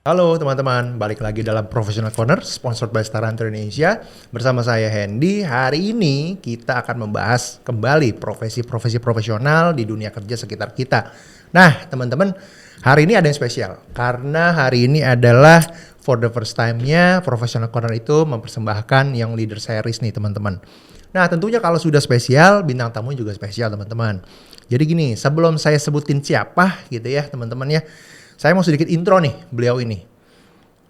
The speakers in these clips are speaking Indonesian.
Halo teman-teman, balik lagi dalam Professional Corner, sponsored by Star Hunter Indonesia. Bersama saya Hendy, hari ini kita akan membahas kembali profesi-profesi profesional di dunia kerja sekitar kita. Nah teman-teman, hari ini ada yang spesial. Karena hari ini adalah for the first time-nya Professional Corner itu mempersembahkan Young Leader Series nih teman-teman. Nah tentunya kalau sudah spesial, bintang tamu juga spesial teman-teman. Jadi gini, sebelum saya sebutin siapa gitu ya teman-teman ya, saya mau sedikit intro nih beliau ini.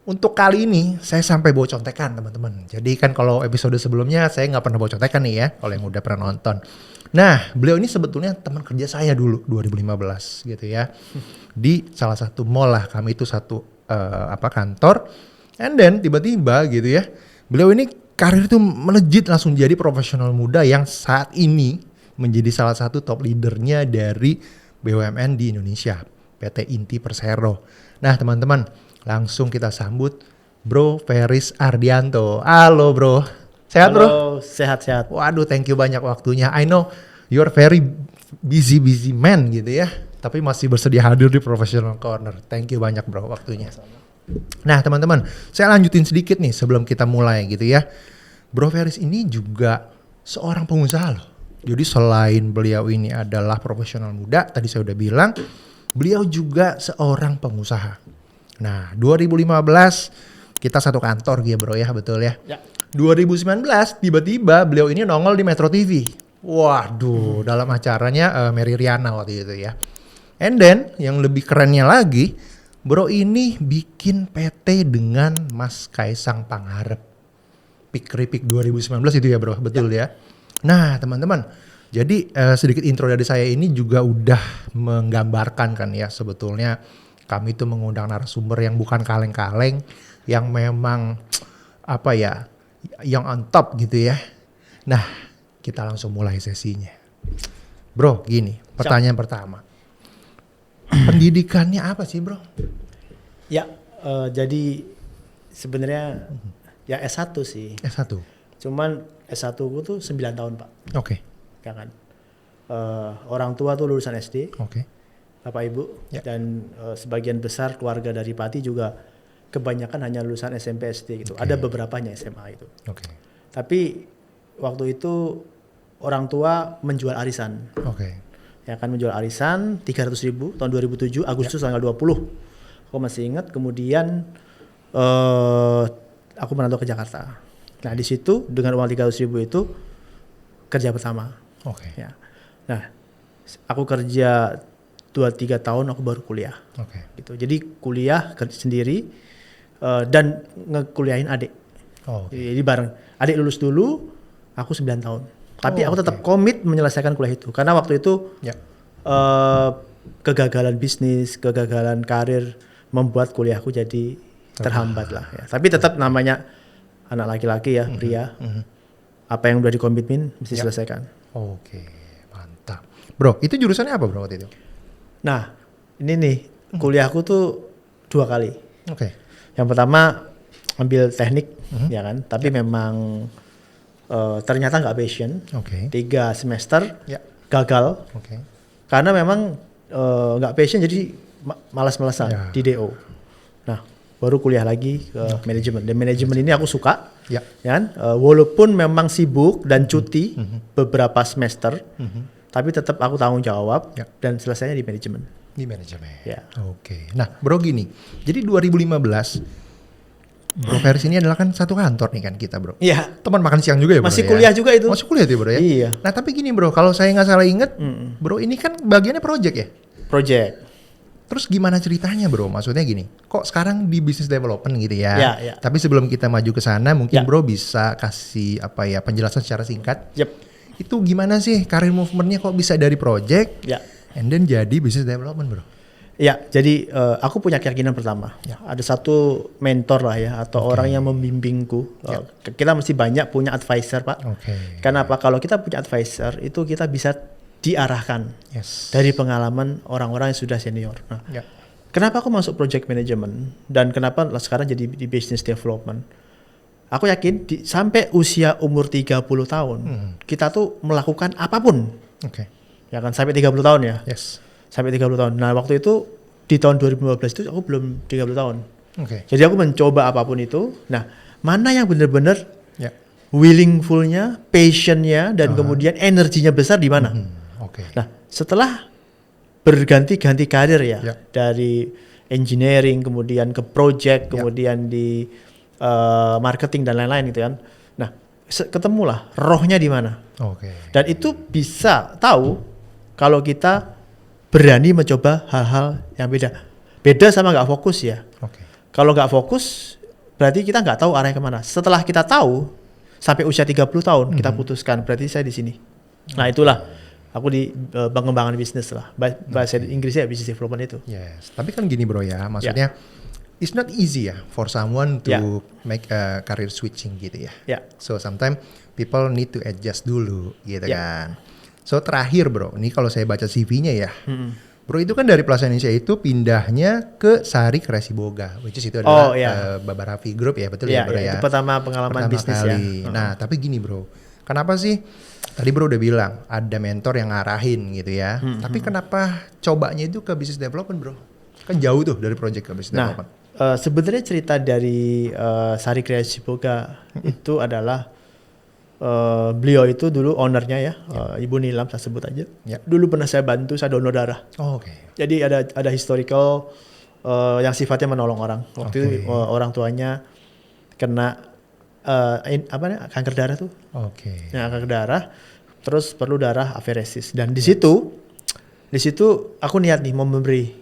Untuk kali ini saya sampai bawa contekan teman-teman. Jadi kan kalau episode sebelumnya saya nggak pernah bawa contekan nih ya, kalau yang udah pernah nonton. Nah beliau ini sebetulnya teman kerja saya dulu 2015 gitu ya. Di salah satu mall lah, kami itu satu kantor. And then tiba-tiba gitu ya, beliau ini karir itu melejit langsung jadi profesional muda yang saat ini menjadi salah satu top leadernya dari BUMN di Indonesia. PT Inti Persero. Nah teman-teman, langsung kita sambut Bro Feris Ardianto. Halo bro, sehat bro? Halo, sehat-sehat. Waduh, thank you banyak waktunya. I know you're very busy man gitu ya, tapi masih bersedia hadir di Professional Corner. Thank you banyak bro waktunya. Nah teman-teman, saya lanjutin sedikit nih sebelum kita mulai gitu ya. Bro Feris ini juga seorang pengusaha loh. Jadi selain beliau ini adalah profesional muda, tadi saya udah bilang, beliau juga seorang pengusaha. Nah, 2015 kita satu kantor gitu bro ya, betul ya? Ya. 2019 tiba-tiba beliau ini nongol di Metro TV. Waduh, dalam acaranya Mary Riana waktu itu ya. And then yang lebih kerennya lagi, bro ini bikin PT dengan Mas Kaisang Pangarep. Pikripik 2019 itu ya bro, betul ya? Nah teman-teman, jadi sedikit intro dari saya ini juga udah menggambarkan kan ya, sebetulnya kami itu mengundang narasumber yang bukan kaleng-kaleng, yang memang apa ya, yang on top gitu ya. Nah kita langsung mulai sesinya. Bro gini, pertanyaan pertama. Pendidikannya apa sih bro? Ya, jadi sebenarnya ya S1 sih. S1? Cuman S1 ku tuh 9 tahun Pak. Oke. Ya kan? Orang tua tuh lulusan SD, Oke. Bapak Ibu. Ya. Dan sebagian besar keluarga dari Pati juga kebanyakan hanya lulusan SMP SD gitu. Oke. Ada beberapanya SMA itu. Oke. Tapi waktu itu orang tua menjual arisan. Oke. Ya kan, menjual arisan 300.000 tahun 2007 Agustus tanggal 20. Aku masih ingat. Kemudian aku merantau ke Jakarta. Nah di situ dengan uang 300.000 itu kerja pertama. Oke. Ya. Nah aku kerja 2-3 tahun aku baru kuliah. Oke. Gitu. Jadi kuliah kerja sendiri dan ngekuliahin adik. Oh, oke. Jadi bareng. Adik lulus dulu, aku 9 tahun. Tapi aku tetap komit menyelesaikan kuliah itu. Karena waktu itu Ya. kegagalan bisnis, kegagalan karir membuat kuliahku jadi terhambat lah. Ya. Tapi tetap namanya anak laki-laki ya, pria. Apa yang udah dikomitmen mesti selesaikan. Oke, mantap. Bro, itu jurusannya apa bro waktu itu? Nah, ini nih kuliahku tuh 2 kali. Oke. Yang pertama ambil teknik, ya kan. Tapi memang ternyata nggak passion. Oke. 3 semester Ya. gagal Oke. karena memang nggak passion jadi malas-malasan Ya. di DO. Nah, baru kuliah lagi ke manajemen. Dan manajemen ini aku suka. Ya. Ya kan? Walaupun memang sibuk dan cuti beberapa semester, tapi tetap aku tanggung jawab dan selesainya di manajemen. Di manajemen. Ya. Oke. Nah, bro gini. Jadi 2015 Bro Feris ini adalah kan satu kantor nih kan kita bro. Iya. Teman makan siang juga ya bro? Masih ya? kuliah juga itu. Masih kuliah tuh bro ya? Iya. Nah tapi gini bro, kalau saya nggak salah inget, bro ini kan bagiannya project ya? Project. Terus gimana ceritanya bro? Maksudnya gini, kok sekarang di business development gitu ya? Ya, ya. Tapi sebelum kita maju ke sana, mungkin Ya. bro bisa kasih apa ya penjelasan secara singkat. Yep. Itu gimana sih karir movementnya kok bisa dari project, Ya. and then jadi business development bro? Ya, jadi aku punya keyakinan pertama. Ya. Ada satu mentor lah ya, atau orang yang membimbingku. Kita mesti banyak punya advisor Pak. Oke. Kenapa? Kalau kita punya advisor, itu kita bisa diarahkan Yes. dari pengalaman orang-orang yang sudah senior. Nah, Ya. kenapa aku masuk project management dan kenapa sekarang jadi di business development? Aku yakin sampai usia umur 30 tahun, kita tuh melakukan apapun. Oke. Ya kan, sampai 30 tahun ya. Yes. Sampai 30 tahun. Nah, waktu itu di tahun 2015 itu aku belum 30 tahun. Oke. Jadi aku mencoba apapun itu. Nah, mana yang benar-benar Ya. willingfulnya, passionnya, dan kemudian energinya besar di mana? Oke. Nah, setelah berganti-ganti karir ya, Ya. dari engineering, kemudian ke project, Ya. kemudian di marketing dan lain-lain gitu kan. Nah, ketemulah rohnya di mana. Oke. Dan itu bisa tahu kalau kita berani mencoba hal-hal yang beda. Beda sama nggak fokus ya. Oke. Kalau nggak fokus, berarti kita nggak tahu arahnya kemana. Setelah kita tahu, sampai usia 30 tahun, kita putuskan, berarti saya di sini. Nah itulah, aku di pengembangan bisnis lah. Bahasa Inggrisnya business development itu. Yes. Tapi kan gini bro ya, maksudnya it's not easy ya for someone to make a career switching gitu ya. Ya. So sometimes people need to adjust dulu gitu Ya. kan. So terakhir bro, ini kalau saya baca CV-nya ya, bro itu kan dari Plaza Indonesia itu pindahnya ke Sari Kreasi Boga, which is itu adalah Baba Raffi Group ya, betul ya bro ya. Itu pertama pengalaman bisnis kali. ya. Nah tapi gini bro, kenapa sih tadi bro udah bilang ada mentor yang ngarahin gitu ya, tapi kenapa cobanya itu ke business development bro? Kan jauh tuh dari project ke business development. Sebenarnya cerita dari Sari Kreasi Boga itu adalah beliau itu dulu ownernya ya, Ibu Nilam saya sebut aja. Ya. Dulu pernah saya bantu, saya donor darah. Oh, oke. Jadi ada historical yang sifatnya menolong orang. Waktu itu orang tuanya kena kanker darah tuh. Oke. Nah, kanker darah, terus perlu darah aferesis. Dan di situ aku niat nih mau memberi.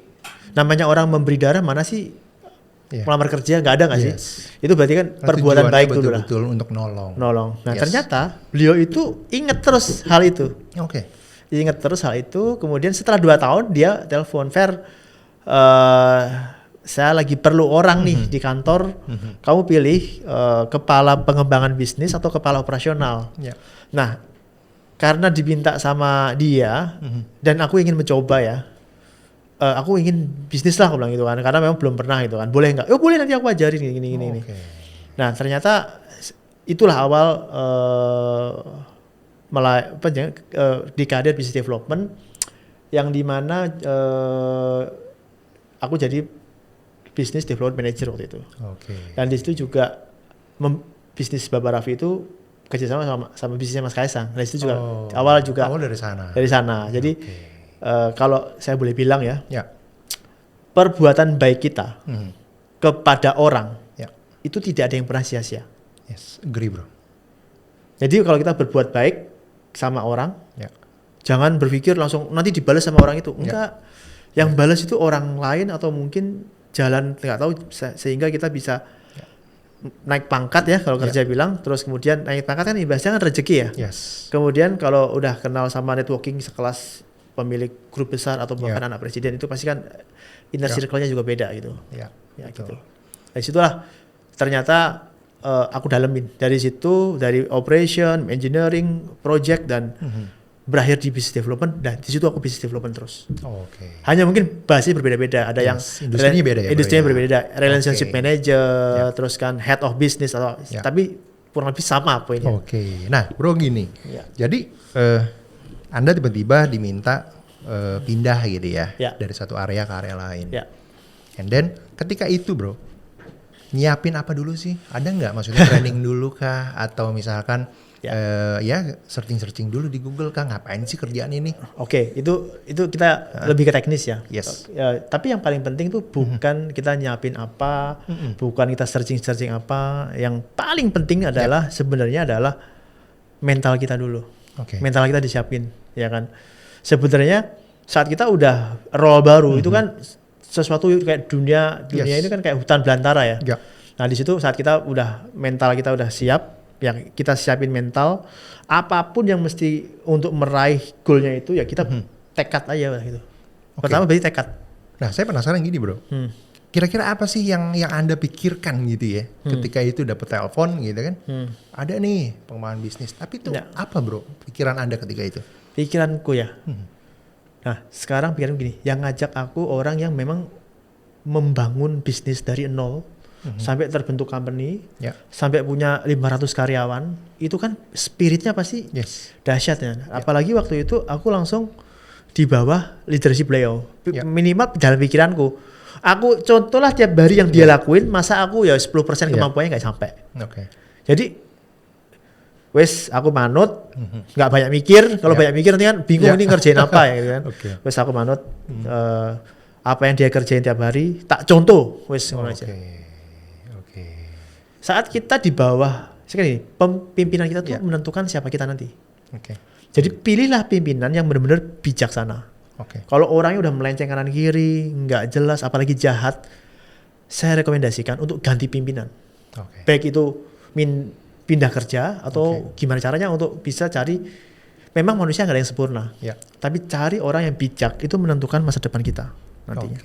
Namanya orang memberi darah mana sih? Melamar kerja nggak ada nggak sih? Itu berarti kan perbuatan baik dulu lah. Betul untuk nolong. Nah ternyata beliau itu ingat terus hal itu. Oke. Ingat terus hal itu. Kemudian setelah 2 tahun dia telepon, Fer, saya lagi perlu orang nih di kantor. Kamu pilih kepala pengembangan bisnis atau kepala operasional. Ya. Nah karena diminta sama dia dan aku ingin mencoba ya. Aku ingin bisnis lah, aku bilang gitu kan, karena memang belum pernah gitu kan. Boleh nggak? Boleh, nanti aku ajarin gini. Okay. Nah ternyata itulah awal di karir business development yang dimana aku jadi business development manager waktu itu. Okay. Dan di situ juga bisnis Baba Raffi itu kerjasama sama bisnisnya Mas Kaisang. Dan di situ juga awal dari sana. Dari sana. Jadi kalau saya boleh bilang ya, perbuatan baik kita kepada orang itu tidak ada yang pernah sia-sia. Yes, agree bro. Jadi kalau kita berbuat baik sama orang, jangan berpikir langsung nanti dibalas sama orang itu. Enggak, yang balas itu orang lain atau mungkin jalan nggak tahu sehingga kita bisa naik pangkat ya kalau kerja bilang. Terus kemudian naik pangkat kan ibaratnya kan rezeki ya. Yes. Kemudian kalau udah kenal sama networking sekelas pemilik grup besar atau bahkan anak presiden itu pasti kan inner circle-nya juga beda gitu. Ya gitu. Dari situlah ternyata aku dalemin. Dari situ, dari operation, engineering, project dan berakhir di business development. Dan di situ aku business development terus. Oke. Hanya mungkin bahasanya berbeda-beda. Ada yang industrinya beda ya. Industrinya berbeda. Relationship manager, terus kan head of business atau tapi kurang lebih sama poinnya. Oke. Nah, bro gini. Jadi Anda tiba-tiba diminta pindah gitu ya, dari satu area ke area lain. And then ketika itu bro, nyiapin apa dulu sih? Ada nggak maksudnya training dulu kah? Atau misalkan searching dulu di Google kah? Ngapain sih kerjaan ini? Oke, itu kita lebih ke teknis ya. Yes. Tapi yang paling penting tuh bukan kita nyiapin apa, bukan kita searching apa. Yang paling penting adalah sebenarnya adalah mental kita dulu. Mental kita disiapin, ya kan. Sebenarnya saat kita udah role baru itu kan sesuatu kayak dunia ini kan kayak hutan belantara ya. Nah di situ saat kita udah mental kita udah siap, yang kita siapin mental, apapun yang mesti untuk meraih goalnya itu ya kita tekad aja gitu. Pertama berarti tekad. Nah saya penasaran gini bro. Kira-kira apa sih yang Anda pikirkan gitu ya ketika itu dapat telepon gitu kan? Ada nih pengembangan bisnis, tapi itu apa bro pikiran Anda ketika itu? Pikiranku ya. Nah sekarang pikiran gini, yang ngajak aku orang yang memang membangun bisnis dari nol sampai terbentuk company, sampai punya 500 karyawan, itu kan spiritnya pasti dahsyat ya. Apalagi waktu itu aku langsung di bawah leadership beliau. Minimal dalam pikiranku, Aku contohlah tiap hari yang dia lakuin, masa aku ya 10% kemampuannya nggak sampai. Jadi wes aku manut, nggak banyak mikir. Kalau banyak mikir nanti kan bingung ini ngerjain apa ya gitu kan. Wes aku manut apa yang dia kerjain tiap hari, tak contoh wes ngono aja. Saat kita di bawah, sekali pimpinan kita tuh menentukan siapa kita nanti. Jadi pilihlah pimpinan yang benar-benar bijaksana. Kalau orangnya udah melenceng kanan kiri, nggak jelas, apalagi jahat, saya rekomendasikan untuk ganti pimpinan. Baik itu pindah kerja atau gimana caranya untuk bisa cari. Memang manusia nggak ada yang sempurna, tapi cari orang yang bijak itu menentukan masa depan kita nantinya.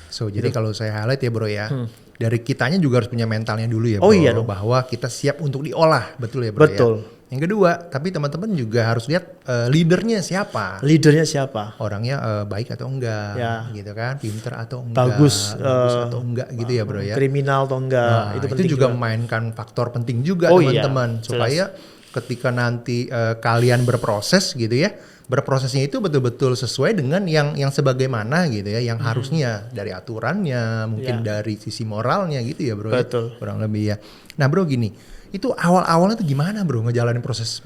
So jadi kalau saya highlight ya bro ya, dari kitanya juga harus punya mentalnya dulu ya bro. Iya dong. Bahwa kita siap untuk diolah, betul ya bro. Betul. Ya? Yang kedua, tapi teman-teman juga harus lihat leadernya siapa. Leadernya siapa? Orangnya baik atau enggak, gitu kan? Pinter atau enggak, bagus atau enggak gitu ya bro ya. Kriminal atau enggak, itu juga memainkan faktor penting juga teman-teman. Supaya ketika nanti kalian berproses gitu ya, berprosesnya itu betul-betul sesuai dengan yang sebagaimana gitu ya, yang harusnya dari aturannya, mungkin dari sisi moralnya gitu ya bro. Betul. Kurang lebih ya. Nah bro gini, itu awal-awalnya tuh gimana bro ngejalanin proses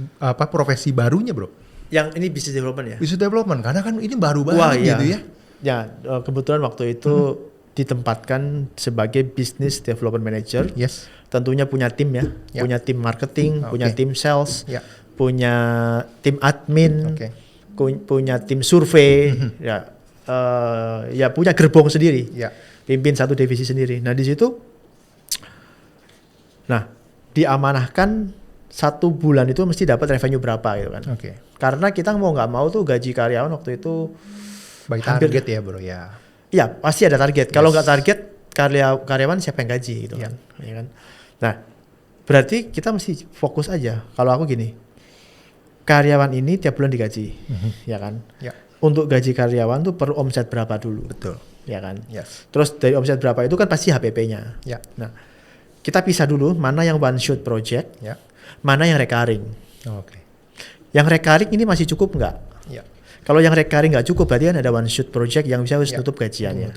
profesi barunya bro? Yang ini business development ya? Business development, karena kan ini baru banget gitu ya. Ya kebetulan waktu itu ditempatkan sebagai business development manager. Tentunya punya tim ya, punya tim marketing, punya tim sales, punya tim admin, punya tim survei, ya punya gerbong sendiri, pimpin satu divisi sendiri. Nah di situ, diamanahkan 1 bulan itu mesti dapat revenue berapa gitu kan. Karena kita mau nggak mau tuh gaji karyawan waktu itu by target ya bro ya. Iya pasti ada target. Kalau nggak target karyawan siapa yang gaji gitu kan. Ya kan. Nah berarti kita mesti fokus aja. Kalau aku gini, karyawan ini tiap bulan digaji, ya kan. Untuk gaji karyawan tuh perlu omset berapa dulu. Betul. Ya kan. Terus dari omset berapa itu kan pasti HPP-nya. Nah kita pisah dulu mana yang one shot project, mana yang recurring. Yang recurring ini masih cukup nggak? Kalau yang recurring nggak cukup, berarti kan ada one shot project yang bisa tutup gajiannya.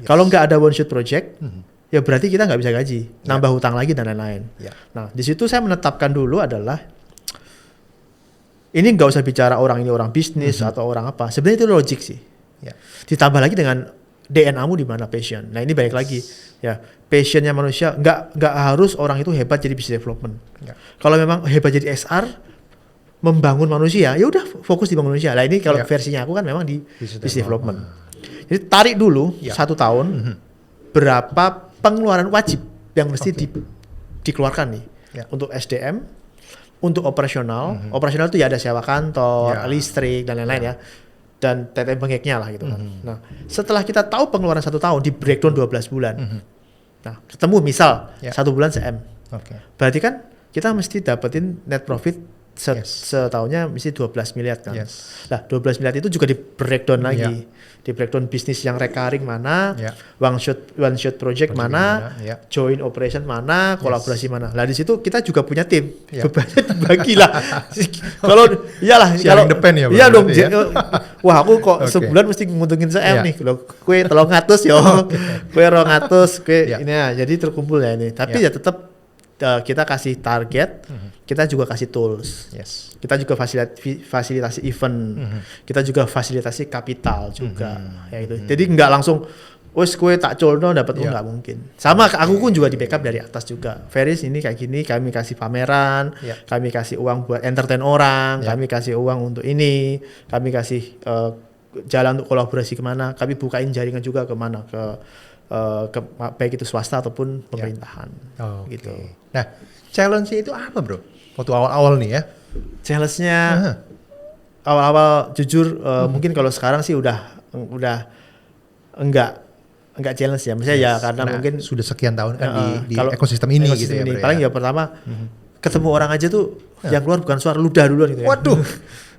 Kalau nggak ada one shot project, ya berarti kita nggak bisa gaji, nambah hutang lagi dan lain-lain. Nah di situ saya menetapkan dulu adalah ini nggak usah bicara orang ini orang bisnis atau orang apa. Sebenarnya itu logik sih. Ditambah lagi dengan DNA-mu di mana passion. Nah ini balik lagi ya, passionnya manusia nggak harus orang itu hebat jadi business development. Kalau memang hebat jadi SR, membangun manusia, ya udah fokus di bangun manusia. Lah ini kalau versinya aku kan memang di business development. Jadi tarik dulu 1 tahun berapa pengeluaran wajib yang mesti dikeluarkan nih untuk SDM, untuk operasional. Operasional itu ya ada sewa kantor, listrik dan lain-lain ya. Dan tete bengeknya lah gitu kan. Nah, setelah kita tahu pengeluaran 1 tahun di breakdown 12 bulan. Nah, ketemu misal 1 bulan se-M. Berarti kan kita mesti dapetin net profit setahunnya mesti 12 miliar kan. Nah, 12 miliar itu juga di breakdown lagi. Di breakdown bisnis yang recurring mana, one shot project mana, joint operation mana, kolaborasi mana. Lah di situ kita juga punya tim. Bebannya dibagi lah. Kalau iyalah kalau ya, iya dong. Wah, aku kok sebulan mesti nguntungin se-M nih. Loh, kue 300 yo. Kue 200, kue ini ya. Jadi terkumpul ya ini. Tapi ya tetap kita kasih target, kita juga kasih tools, kita juga fasilitasi event, kita juga fasilitasi kapital juga, ya itu. Jadi nggak langsung, wes kue tak colno dapat nggak mungkin. Sama aku pun juga di backup dari atas juga. Feris ini kayak gini, kami kasih pameran, kami kasih uang buat entertain orang, kami kasih uang untuk ini, kami kasih jalan untuk kolaborasi kemana, kami bukain jaringan juga kemana baik itu swasta ataupun pemerintahan, gitu. Nah, challenge-nya itu apa bro? Waktu awal-awal nih ya? Challenge-nya awal-awal jujur mungkin kalau sekarang sih udah enggak challenge ya, misalnya ya karena mungkin sudah sekian tahun kan di ekosistem ini gitu ya. Paling ya pertama ketemu orang aja tuh yang keluar bukan suara ludah duluan gitu ya. Waduh.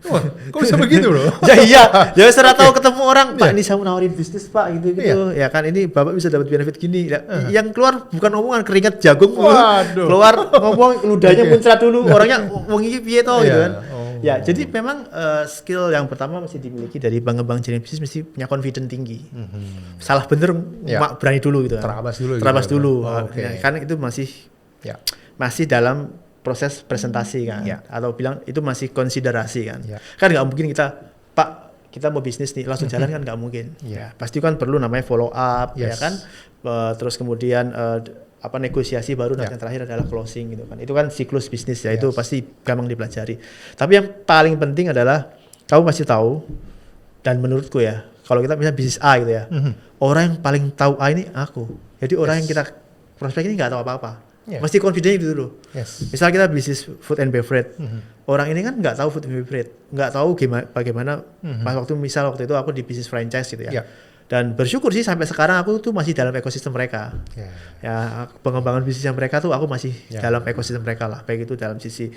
Wah, kok bisa begitu loh? Ya setelah tahu ketemu orang, Pak ini saya mau nawarin bisnis Pak gitu. Ya kan ini Bapak bisa dapat benefit gini. Yang keluar bukan omongan keringat jagung, keluar ngomong ludahnya muncrat dulu. Orangnya ngomong iki piye to gitu kan. Ya, jadi memang skill yang pertama mesti dimiliki dari pengembang jaringan bisnis mesti punya confidence tinggi. Salah bener berani dulu gitu kan. Terabas dulu. Ya, kan itu masih dalam proses presentasi kan, atau bilang itu masih konsiderasi kan. Kan nggak mungkin kita mau bisnis nih langsung jalan kan nggak mungkin. Pasti kan perlu namanya follow up, ya kan. Terus kemudian negosiasi baru, dan yang terakhir adalah closing gitu kan. Itu kan siklus bisnis ya, itu pasti gampang dipelajari. Tapi yang paling penting adalah kamu pasti tahu, dan menurutku ya, kalau kita misalnya bisnis A gitu ya, orang yang paling tahu A ini aku. Jadi orang yang kita prospek ini nggak tahu apa-apa. Mesti confident itu dulu. Misal kita bisnis food and beverage, orang ini kan nggak tahu food and beverage, nggak tahu bagaimana waktu itu aku di bisnis franchise gitu ya. Dan bersyukur sih sampai sekarang aku tuh masih dalam ekosistem mereka. Ya, pengembangan bisnisnya mereka tuh aku masih dalam ekosistem mereka lah, baik itu dalam sisi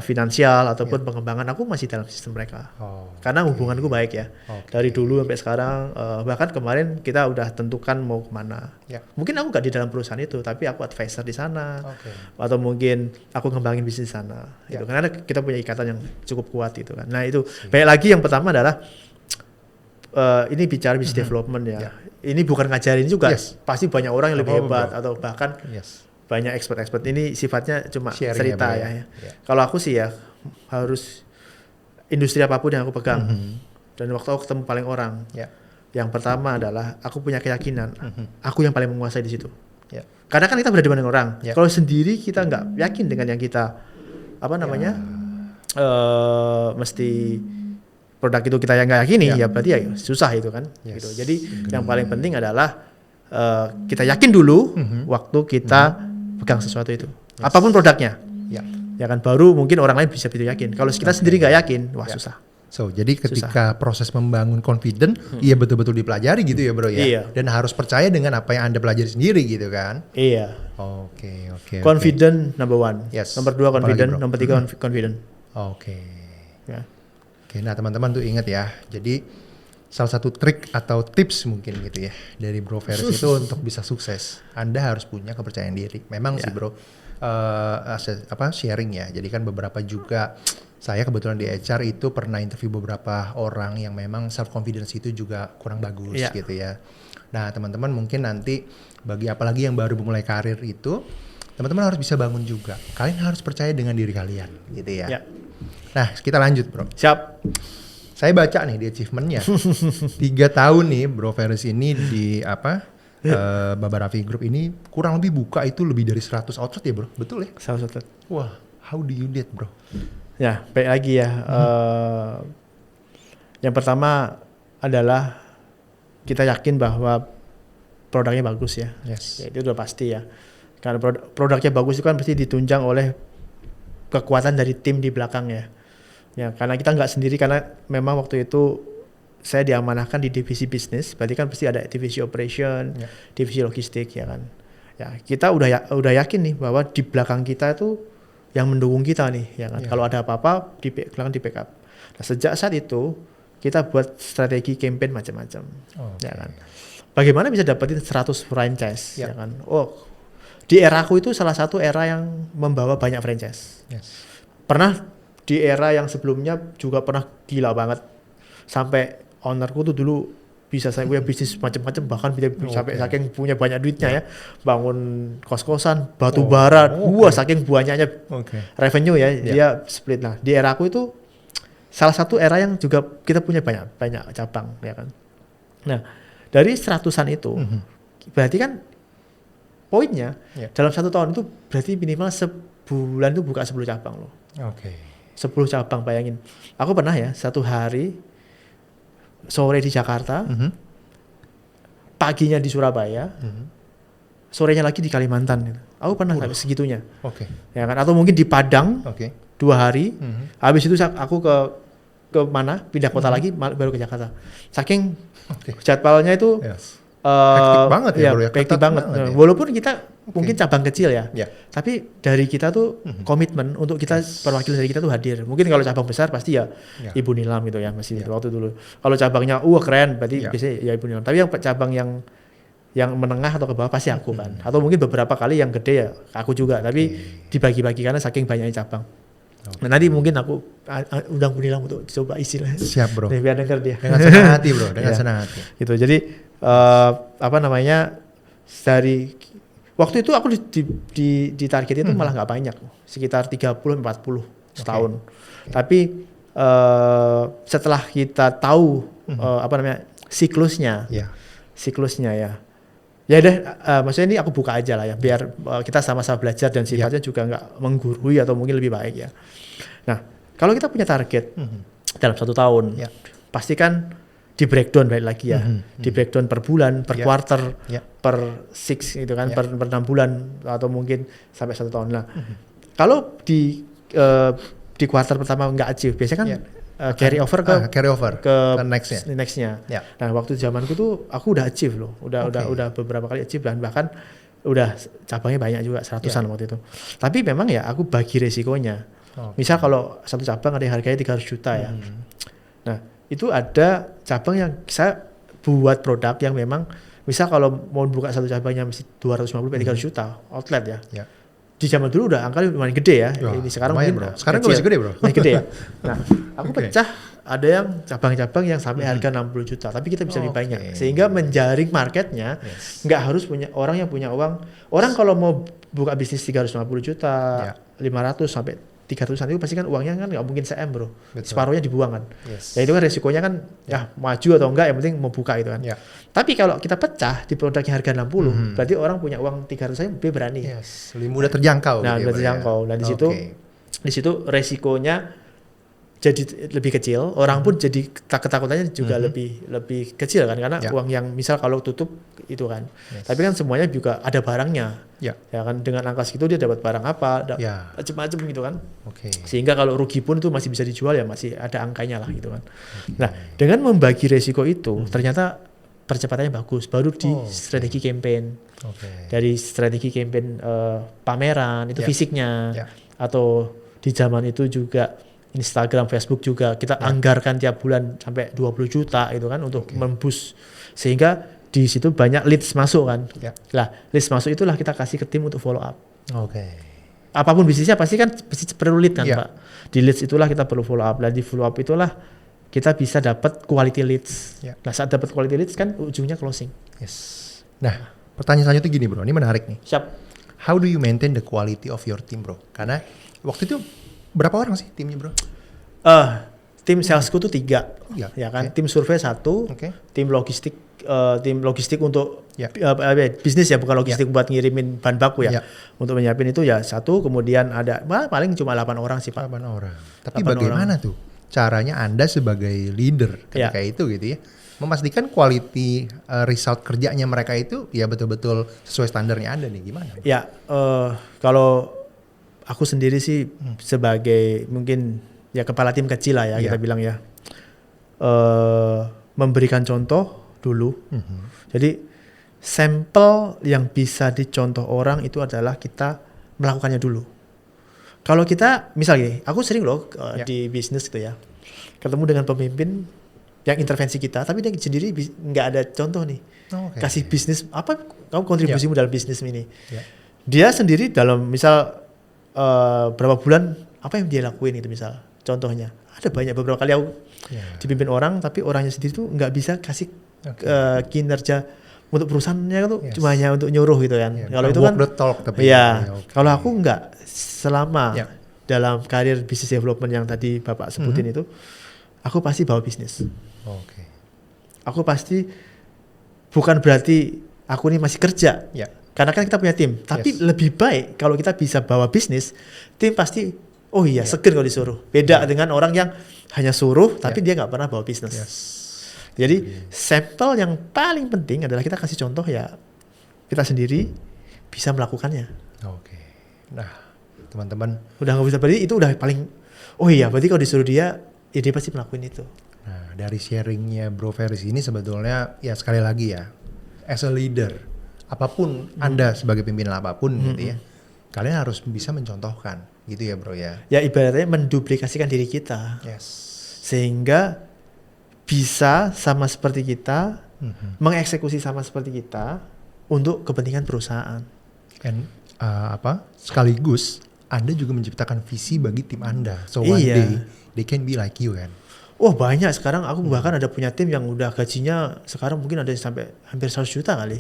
finansial ataupun pengembangan, aku masih dalam sistem mereka. Karena hubunganku baik ya. Dari dulu sampai sekarang, bahkan kemarin kita udah tentukan mau kemana. Mungkin aku nggak di dalam perusahaan itu, tapi aku advisor di sana. Atau mungkin aku ngembangin bisnis di sana. Gitu. Karena kita punya ikatan yang cukup kuat gitu kan. Nah itu, baik lagi yang pertama adalah ini bicara business development ya. Ini bukan ngajarin juga. Pasti banyak orang yang lebih hebat atau bahkan banyak expert. Ini sifatnya cuma sharing cerita ya. Kalau aku sih ya harus industri apapun yang aku pegang. Dan waktu aku ketemu paling orang, yang pertama adalah aku punya keyakinan aku yang paling menguasai di situ. Karena kan kita berada dengan orang. Kalau sendiri kita nggak yakin dengan yang kita mesti produk itu kita yang nggak yakini, ya berarti ya susah itu kan. Gitu. Jadi yang paling penting adalah kita yakin dulu waktu kita pegang sesuatu itu, apapun produknya, ya kan, baru mungkin orang lain bisa begitu yakin. Kalau kita sendiri nggak yakin, wah susah. Jadi ketika proses membangun confident, iya betul-betul dipelajari gitu ya bro ya, dan harus percaya dengan apa yang Anda pelajari sendiri gitu kan. Oke. Confident number one, nomor 2 confident, nomor 3 confident. Oke, nah teman-teman tuh ingat ya, jadi salah satu trik atau tips mungkin gitu ya dari Bro Ferris itu untuk bisa sukses, Anda harus punya kepercayaan diri. Memang sih bro, sharing ya. Jadi kan beberapa juga saya kebetulan di HR itu pernah interview beberapa orang yang memang self confidence itu juga kurang bagus gitu ya. Nah teman-teman mungkin nanti bagi apalagi yang baru memulai karir itu, teman-teman harus bisa bangun juga. Kalian harus percaya dengan diri kalian gitu ya. Nah kita lanjut bro. Siap. Saya baca nih di achievement-nya 3 tahun nih Bro Ferris ini di Baba Raffi Group ini kurang lebih buka itu lebih dari 100 outlet ya bro, betul ya? 100 outlet. Wah, how do you did bro? Ya, baik lagi ya. Yang pertama adalah kita yakin bahwa produknya bagus ya. Ya itu udah pasti ya. Karena produknya bagus itu kan pasti ditunjang oleh kekuatan dari tim di belakang ya. Ya, karena kita nggak sendiri, karena memang waktu itu saya diamanahkan di divisi bisnis, berarti kan pasti ada divisi operation, divisi logistik ya kan. Ya, kita udah yakin nih bahwa di belakang kita itu yang mendukung kita nih, ya kan. Kalau ada apa-apa di belakang di backup. Nah, sejak saat itu kita buat strategi campaign macam-macam, ya kan. Bagaimana bisa dapetin 100 franchise, ya kan. Di era aku itu salah satu era yang membawa banyak franchise. Pernah di era yang sebelumnya juga pernah gila banget, sampai ownerku tuh dulu bisa saya punya bisnis macam-macam, bahkan sampai saking punya banyak duitnya ya, bangun kos-kosan, batu bara, saking banyaknya revenue ya, dia split. Nah di era aku itu salah satu era yang juga kita punya banyak cabang ya kan. Nah dari 100-an itu berarti kan poinnya dalam 1 tahun itu berarti minimal sebulan itu buka 10 cabang loh. 10 cabang, bayangin. Aku pernah ya 1 hari sore di Jakarta, paginya di Surabaya, sorenya lagi di Kalimantan. Aku pernah sampai segitunya. Ya kan? Atau mungkin di Padang 2 hari, habis itu aku ke mana, pindah kota lagi, baru ke Jakarta. Saking jadwalnya itu hektik banget ya bro ya. Hektik banget. Ya. Walaupun kita mungkin cabang kecil ya, tapi dari kita tuh komitmen untuk kita, perwakilan dari kita tuh hadir. Mungkin kalau cabang besar pasti ya Ibu Nilam gitu ya, masih waktu dulu. Kalau cabangnya keren, berarti biasanya ya Ibu Nilam. Tapi yang cabang yang menengah atau ke bawah pasti aku kan. Atau mungkin beberapa kali yang gede ya aku juga, tapi dibagi-bagi karena saking banyaknya cabang. Nah, nanti mungkin aku undang Bu Nilam untuk coba isi lah. Siap bro. Biar denger dia. Dengan senang hati bro, dengan senang hati. Gitu. Jadi apa namanya, dari waktu itu aku di target itu malah nggak banyak, sekitar 30-40 setahun. Tapi setelah kita tahu apa namanya siklusnya ya. Ya deh, maksudnya ini aku buka aja lah ya, biar kita sama-sama belajar dan sifatnya juga nggak menggurui atau mungkin lebih baik ya. Nah, kalau kita punya target dalam 1 tahun, pasti kan di breakdown balik lagi ya, di breakdown per bulan, per quarter, per 6 gitu kan, per 6 bulan atau mungkin sampai 1 tahun. Nah, kalau di quarter pertama nggak achieve, biasanya kan carry over ke nextnya. Nah, waktu zamanku tuh aku udah achieve loh, udah beberapa kali achieve dan bahkan udah cabangnya banyak juga, 100-an waktu itu. Tapi memang ya aku bagi resikonya. Misal kalau satu cabang ada yang harganya 300 juta ya. Nah, itu ada cabang yang saya buat produk yang memang misal kalau mau buka satu cabangnya mesti 250-300 juta outlet ya. Di zaman dulu udah angka lumayan gede ya. Ini sekarang mungkin bro. Sekarang masih gede bro. Masih gede ya. Nah, aku pecah ada yang cabang-cabang yang sampai harga 60 juta, tapi kita bisa lebih banyak. Sehingga menjaring marketnya nggak harus punya orang yang punya uang. Orang kalau mau buka bisnis 350 juta, 500 sampai 300-an itu pasti kan uangnya kan nggak mungkin CM bro. Separuhnya dibuang kan. Ya itu kan resikonya kan ya maju atau enggak, yang penting mau buka itu kan. Tapi kalau kita pecah di produknya harga 60, berarti orang punya uang 300 saja lebih berani. Lebih mudah terjangkau. Nah, mudah terjangkau. Nah, di situ resikonya jadi lebih kecil, orang pun jadi ketakutannya juga lebih kecil kan, karena uang yang misal kalau tutup itu kan. Tapi kan semuanya juga ada barangnya. Ya kan, dengan angka segitu dia dapat barang apa, macam-macam gitu kan. Sehingga kalau rugi pun itu masih bisa dijual ya, masih ada angkanya lah gitu kan. Nah, dengan membagi resiko itu ternyata percepatannya bagus. Baru di strategi campaign. Dari strategi campaign pameran itu fisiknya, atau di zaman itu juga Instagram, Facebook juga kita anggarkan tiap bulan sampai 20 juta gitu kan untuk memboost, sehingga di situ banyak leads masuk kan. Lah, leads masuk itulah kita kasih ke tim untuk follow up. Apapun bisnisnya pasti perlu lead kan Pak. Di leads itulah kita perlu follow up. Lah di follow up itulah kita bisa dapat quality leads. Nah, saat dapat quality leads kan ujungnya closing. Nah, pertanyaan selanjutnya gini bro, ini menarik nih. Siap. How do you maintain the quality of your team bro? Karena waktu itu berapa orang sih timnya bro? Tim salesku tuh 3, ya kan. Tim survei 1, tim logistik untuk bisnis ya, bukan logistik buat ngirimin bahan baku ya. Untuk menyiapin itu ya 1, kemudian ada paling cuma 8 orang sih Pak. 8 orang. Tapi bagaimana tuh caranya Anda sebagai leader ketika itu gitu ya, memastikan quality result kerjanya mereka itu ya betul-betul sesuai standarnya Anda nih, gimana? Ya, kalau aku sendiri sih sebagai mungkin ya kepala tim kecil lah ya, kita bilang ya, memberikan contoh dulu. Jadi sampel yang bisa dicontoh orang itu adalah kita melakukannya dulu. Kalau kita misalnya, aku sering loh di bisnis gitu ya, ketemu dengan pemimpin yang intervensi kita, tapi dia sendiri nggak ada contoh nih. Kasih bisnis apa, kamu kontribusimu dalam bisnis ini. Dia sendiri dalam misal berapa bulan apa yang dia lakuin itu, misal contohnya ada banyak, beberapa kali aku dipimpin orang tapi orangnya sendiri tuh nggak bisa kasih kinerja untuk perusahaannya tuh cuma hanya untuk nyuruh gitu kan. Kalau itu kan kalau aku nggak, selama dalam karir business development yang tadi Bapak sebutin itu, aku pasti bawa bisnis. Aku pasti, bukan berarti aku ini masih kerja. Karena kan kita punya tim, tapi lebih baik kalau kita bisa bawa bisnis, tim pasti seger kalau disuruh. Beda dengan orang yang hanya suruh tapi dia nggak pernah bawa bisnis. Jadi sampel yang paling penting adalah kita kasih contoh ya, kita sendiri bisa melakukannya. Nah, teman-teman udah nggak bisa, berarti itu udah paling, berarti kalau disuruh dia pasti melakukan itu. Nah, dari sharingnya Bro Ferris ini sebetulnya ya sekali lagi ya, as a leader, apapun Anda sebagai pimpinan apapun gitu ya, kalian harus bisa mencontohkan gitu ya bro ya. Ya ibaratnya menduplikasikan diri kita, sehingga bisa sama seperti kita, mengeksekusi sama seperti kita untuk kepentingan perusahaan. Sekaligus Anda juga menciptakan visi bagi tim Anda. So one day they can be like you kan. Oh banyak sekarang aku bahkan ada punya tim yang udah gajinya sekarang mungkin ada sampai hampir 100 juta kali.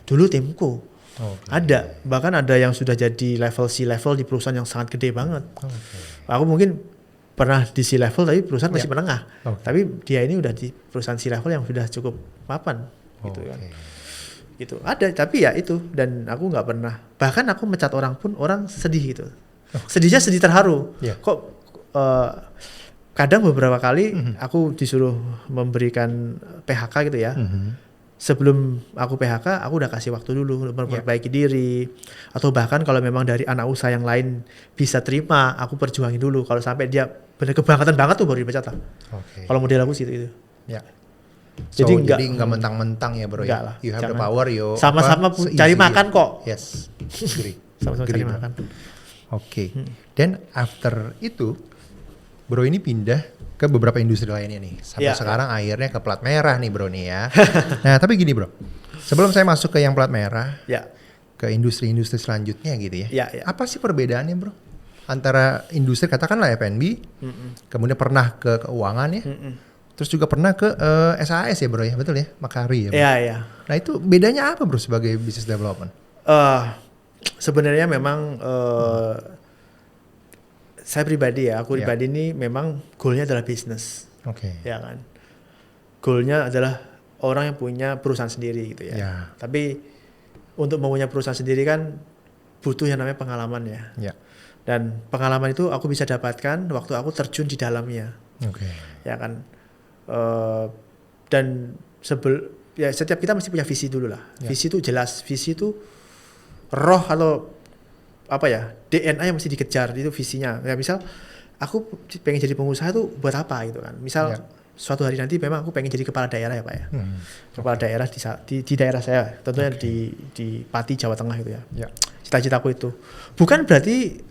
Dulu timku ada, bahkan ada yang sudah jadi level C-level di perusahaan yang sangat gede banget. Aku mungkin pernah di C-level tapi perusahaan masih menengah. Tapi dia ini udah di perusahaan C-level yang sudah cukup mapan gitu kan. Gitu. Ada, tapi ya itu, dan aku nggak pernah, bahkan aku mecat orang pun orang sedih gitu. Sedihnya sedih terharu. Kok kadang beberapa kali aku disuruh memberikan PHK gitu ya. Sebelum aku PHK, aku udah kasih waktu dulu untuk memperbaiki diri. Atau bahkan kalau memang dari anak usaha yang lain bisa terima, aku perjuangin dulu. Kalau sampai dia benar kebangetan banget tuh baru dipecat lah. Kalau model aku sih itu. So, jadi nggak mentang-mentang ya bro ya. Lah, you have the power, yo. Sama-sama cari makan kok. Yes, agree. Sama-sama cari makan. Dan after itu, bro ini pindah ke beberapa industri lainnya nih. Sampai sekarang akhirnya ke plat merah nih bro nih ya. Nah tapi gini bro, sebelum saya masuk ke yang plat merah, ke industri-industri selanjutnya gitu ya. Apa sih perbedaannya bro? Antara industri katakanlah F&B, kemudian pernah ke keuangan ya, terus juga pernah ke SAS ya bro ya, betul ya? Makari ya bro? Iya. Nah itu bedanya apa bro sebagai business development? Sebenarnya memang saya pribadi ya, aku pribadi ini memang goalnya adalah bisnis, ya kan. Goalnya adalah orang yang punya perusahaan sendiri gitu ya. Tapi untuk mempunyai perusahaan sendiri kan butuh yang namanya pengalaman ya. Dan pengalaman itu aku bisa dapatkan waktu aku terjun di dalamnya, ya kan. Dan setiap kita mesti punya visi dulu lah. Visi itu jelas, visi itu roh atau apa ya, DNA yang mesti dikejar, itu visinya. Ya misal aku pengen jadi pengusaha itu buat apa gitu kan. Misal suatu hari nanti memang aku pengen jadi kepala daerah ya Pak ya. Kepala daerah di daerah saya, tentunya di Pati Jawa Tengah gitu ya. Cita-citaku itu. Bukan berarti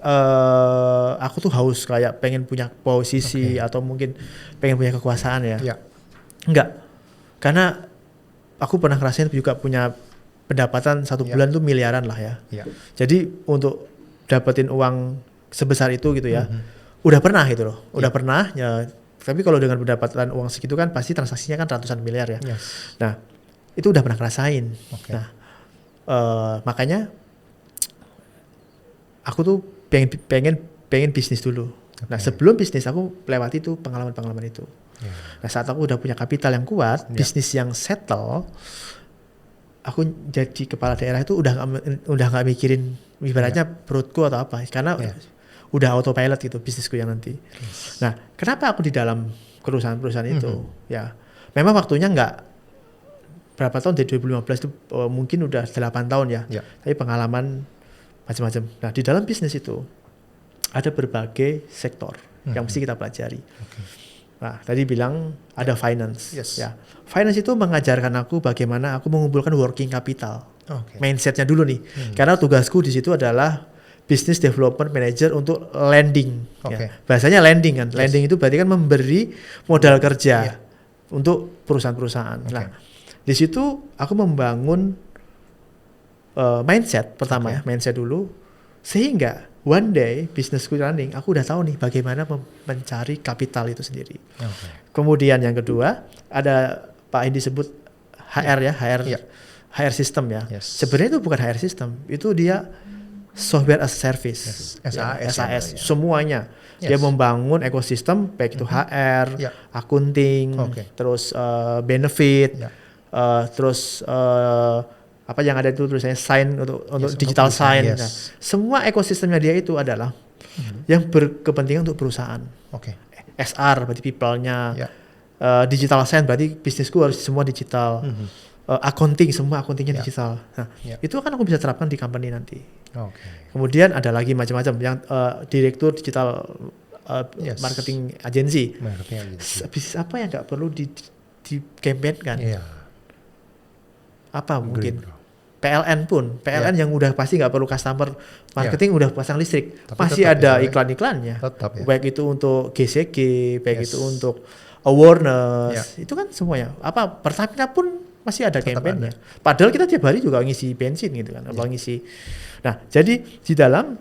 aku tuh haus kayak pengen punya posisi atau mungkin pengen punya kekuasaan ya. Enggak. Karena aku pernah ngerasain juga punya pendapatan satu bulan tuh miliaran lah ya. Jadi untuk dapetin uang sebesar itu gitu ya, udah pernah gitu loh, pernah ya. Tapi kalau dengan pendapatan uang segitu kan pasti transaksinya kan ratusan miliar ya. Nah itu udah pernah ngerasain. Nah makanya aku tuh pengen bisnis dulu. Nah sebelum bisnis aku lewati tuh pengalaman itu. Nah saat aku udah punya kapital yang kuat, bisnis yang settle, aku jadi kepala daerah itu udah nggak mikirin ibaratnya perutku atau apa, karena udah autopilot gitu bisnisku yang nanti. Nah kenapa aku di dalam perusahaan itu ya memang waktunya nggak berapa tahun, dari 2015 itu mungkin udah 8 tahun ya. Tapi pengalaman macam-macam. Nah di dalam bisnis itu ada berbagai sektor yang mesti kita pelajari. Nah, tadi bilang ada finance. Ya. Finance itu mengajarkan aku bagaimana aku mengumpulkan working capital. Mindsetnya dulu nih. Karena tugasku di situ adalah business development manager untuk lending. Ya. Bahasanya lending kan. Lending itu berarti kan memberi modal kerja untuk perusahaan-perusahaan. Nah, di situ aku membangun mindset pertama ya, mindset dulu, sehingga one day bisnisku running, aku udah tahu nih bagaimana mencari kapital itu sendiri. Kemudian yang kedua ada Pak Hendi sebut HR ya, HR system ya. Sebenarnya itu bukan HR system, itu dia software as a service, SAS semuanya. Dia membangun ekosistem baik itu HR, accounting, terus benefit, terus apa yang ada itu tulisannya sign untuk digital sign. Nah, semua ekosistemnya dia itu adalah yang berkepentingan untuk perusahaan. SR berarti people-nya, digital sign berarti bisnisku harus semua digital. Accounting semua accountingnya digital. Nah, itu kan aku bisa terapkan di company nanti. Kemudian ada lagi macam-macam yang direktur digital marketing agency. Bisnis apa yang nggak perlu di campaign-kan? Apa mungkin? PLN pun, yang udah pasti nggak perlu customer marketing, udah pasang listrik, masih ada iklan-iklannya. Baik itu untuk GCG, baik itu untuk awareness, itu kan semuanya. Apa Pertamina pun masih ada kampanye. Padahal kita tiap hari juga ngisi bensin gitu kan, apa ngisi. Nah, jadi di dalam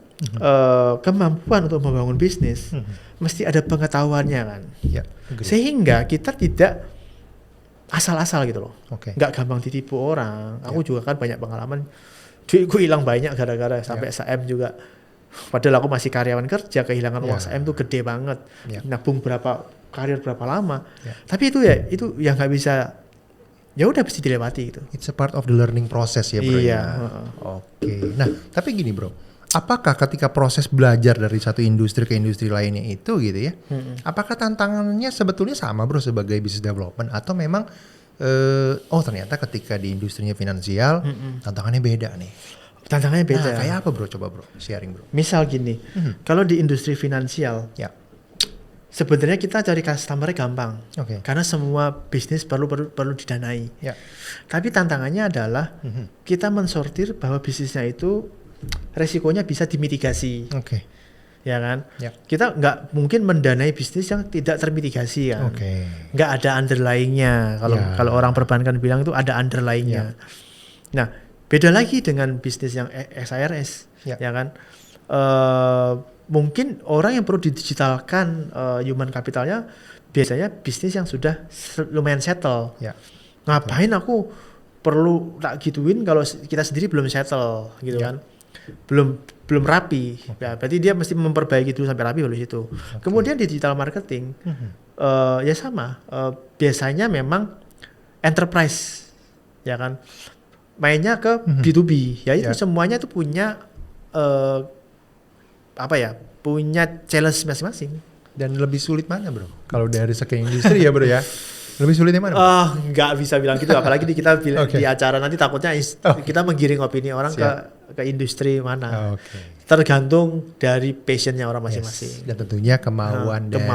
kemampuan untuk membangun bisnis mesti ada pengetahuannya kan. Sehingga kita tidak asal-asal gitu loh. Nggak gampang ditipu orang. Aku juga kan banyak pengalaman, duitku hilang banyak gara-gara sampai SAM juga. Padahal aku masih karyawan kerja, kehilangan uang SAM tuh gede banget. Nabung karir berapa lama. Tapi itu yang nggak bisa, ya udah pasti dilewati gitu. It's a part of the learning process ya bro. Oke. Nah, tapi gini bro, apakah ketika proses belajar dari satu industri ke industri lainnya itu gitu ya, apakah tantangannya sebetulnya sama bro sebagai business development atau memang ternyata ketika di industrinya finansial tantangannya beda nih? Tantangannya beda. Nah, kayak apa bro? Coba bro, sharing bro. Misal gini, kalau di industri finansial, sebenarnya kita cari customer gampang, karena semua bisnis perlu didanai. Tapi tantangannya adalah kita mensortir bahwa bisnisnya itu resikonya bisa dimitigasi, ya kan? Kita nggak mungkin mendanai bisnis yang tidak termitigasi kan, nggak ada underlyingnya. Kalau orang perbankan bilang itu ada underlyingnya. Nah, beda lagi dengan bisnis yang SIRS, ya kan? Mungkin orang yang perlu didigitalkan human capitalnya biasanya bisnis yang sudah lumayan settle. Ngapain aku perlu tak gituin kalau kita sendiri belum settle gitu kan? Belum rapi. Ya, berarti dia mesti memperbaiki dulu sampai rapi baru situ. Kemudian digital marketing ya sama. Biasanya memang enterprise, ya kan? Mainnya ke B2B, ya itu semuanya itu punya punya challenge masing-masing. Dan lebih sulit mana bro? Kalau dari sekian industri ya bro ya, lebih sulitnya mana? Nggak bisa bilang gitu, apalagi kita bilang di acara nanti takutnya kita menggiring opini orang ke industri mana. Tergantung dari passionnya orang masing-masing. Dan tentunya kemauan dari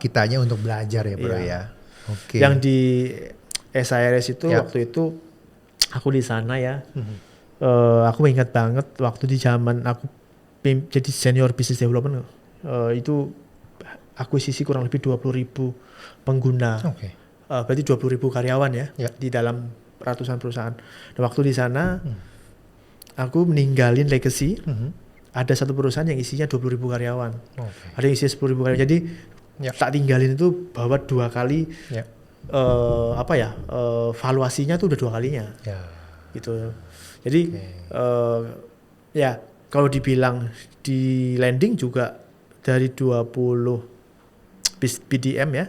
kitanya untuk belajar ya bro ya. Yang di SIRS itu waktu itu aku di sana ya, aku ingat banget waktu di zaman aku jadi senior business development, itu akuisisi kurang lebih 20.000 pengguna, berarti 20.000 karyawan ya di dalam ratusan perusahaan. Dan waktu di sana aku meninggalin legacy, ada satu perusahaan yang isinya 20.000 karyawan, ada yang isinya 10.000 karyawan, jadi tak tinggalin itu bahwa 2 kali valuasinya tuh udah 2 kalinya, gitu. Jadi kalau dibilang di lending juga dari 20 BDM ya,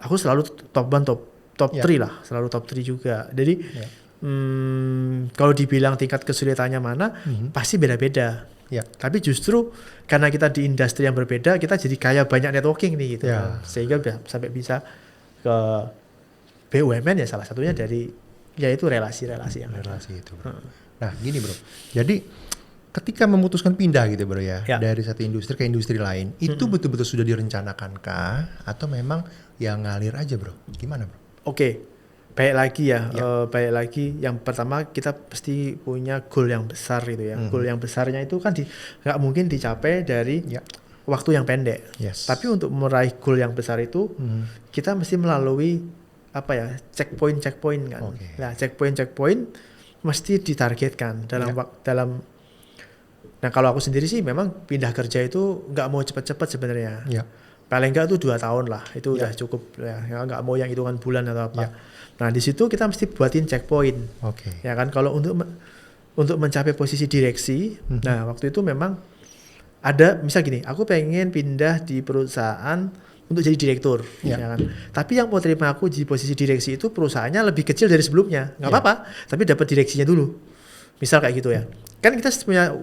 aku selalu top 3 lah, selalu top 3 juga. Jadi kalau dibilang tingkat kesulitannya mana, pasti beda-beda. Tapi justru karena kita di industri yang berbeda, kita jadi kaya banyak networking nih gitu, sehingga sampai bisa ke BUMN ya, salah satunya dari yaitu relasi-relasi yang relasi itu bro. Nah gini bro, jadi ketika memutuskan pindah gitu bro ya, dari satu industri ke industri lain, itu betul-betul sudah direncanakan atau memang yang ngalir aja bro? Gimana bro? Baik lagi yang pertama kita pasti punya goal yang besar gitu ya. Goal yang besarnya itu kan nggak mungkin dicapai dari waktu yang pendek. Tapi untuk meraih goal yang besar itu kita mesti melalui checkpoint kan. Nah checkpoint mesti ditargetkan dalam. Nah kalau aku sendiri sih memang pindah kerja itu nggak mau cepat-cepat sebenarnya. Paling nggak tuh 2 tahun lah, itu udah cukup ya. Nggak mau yang hitungan bulan atau apa. Nah di situ kita mesti buatin checkpoint. Ya kan, kalau untuk mencapai posisi direksi, nah waktu itu memang ada misal gini, aku pengen pindah di perusahaan untuk jadi direktur, ya kan. Tapi yang mau terima aku di posisi direksi itu perusahaannya lebih kecil dari sebelumnya, nggak apa-apa, tapi dapat direksinya dulu. Misal kayak gitu ya. Kan kita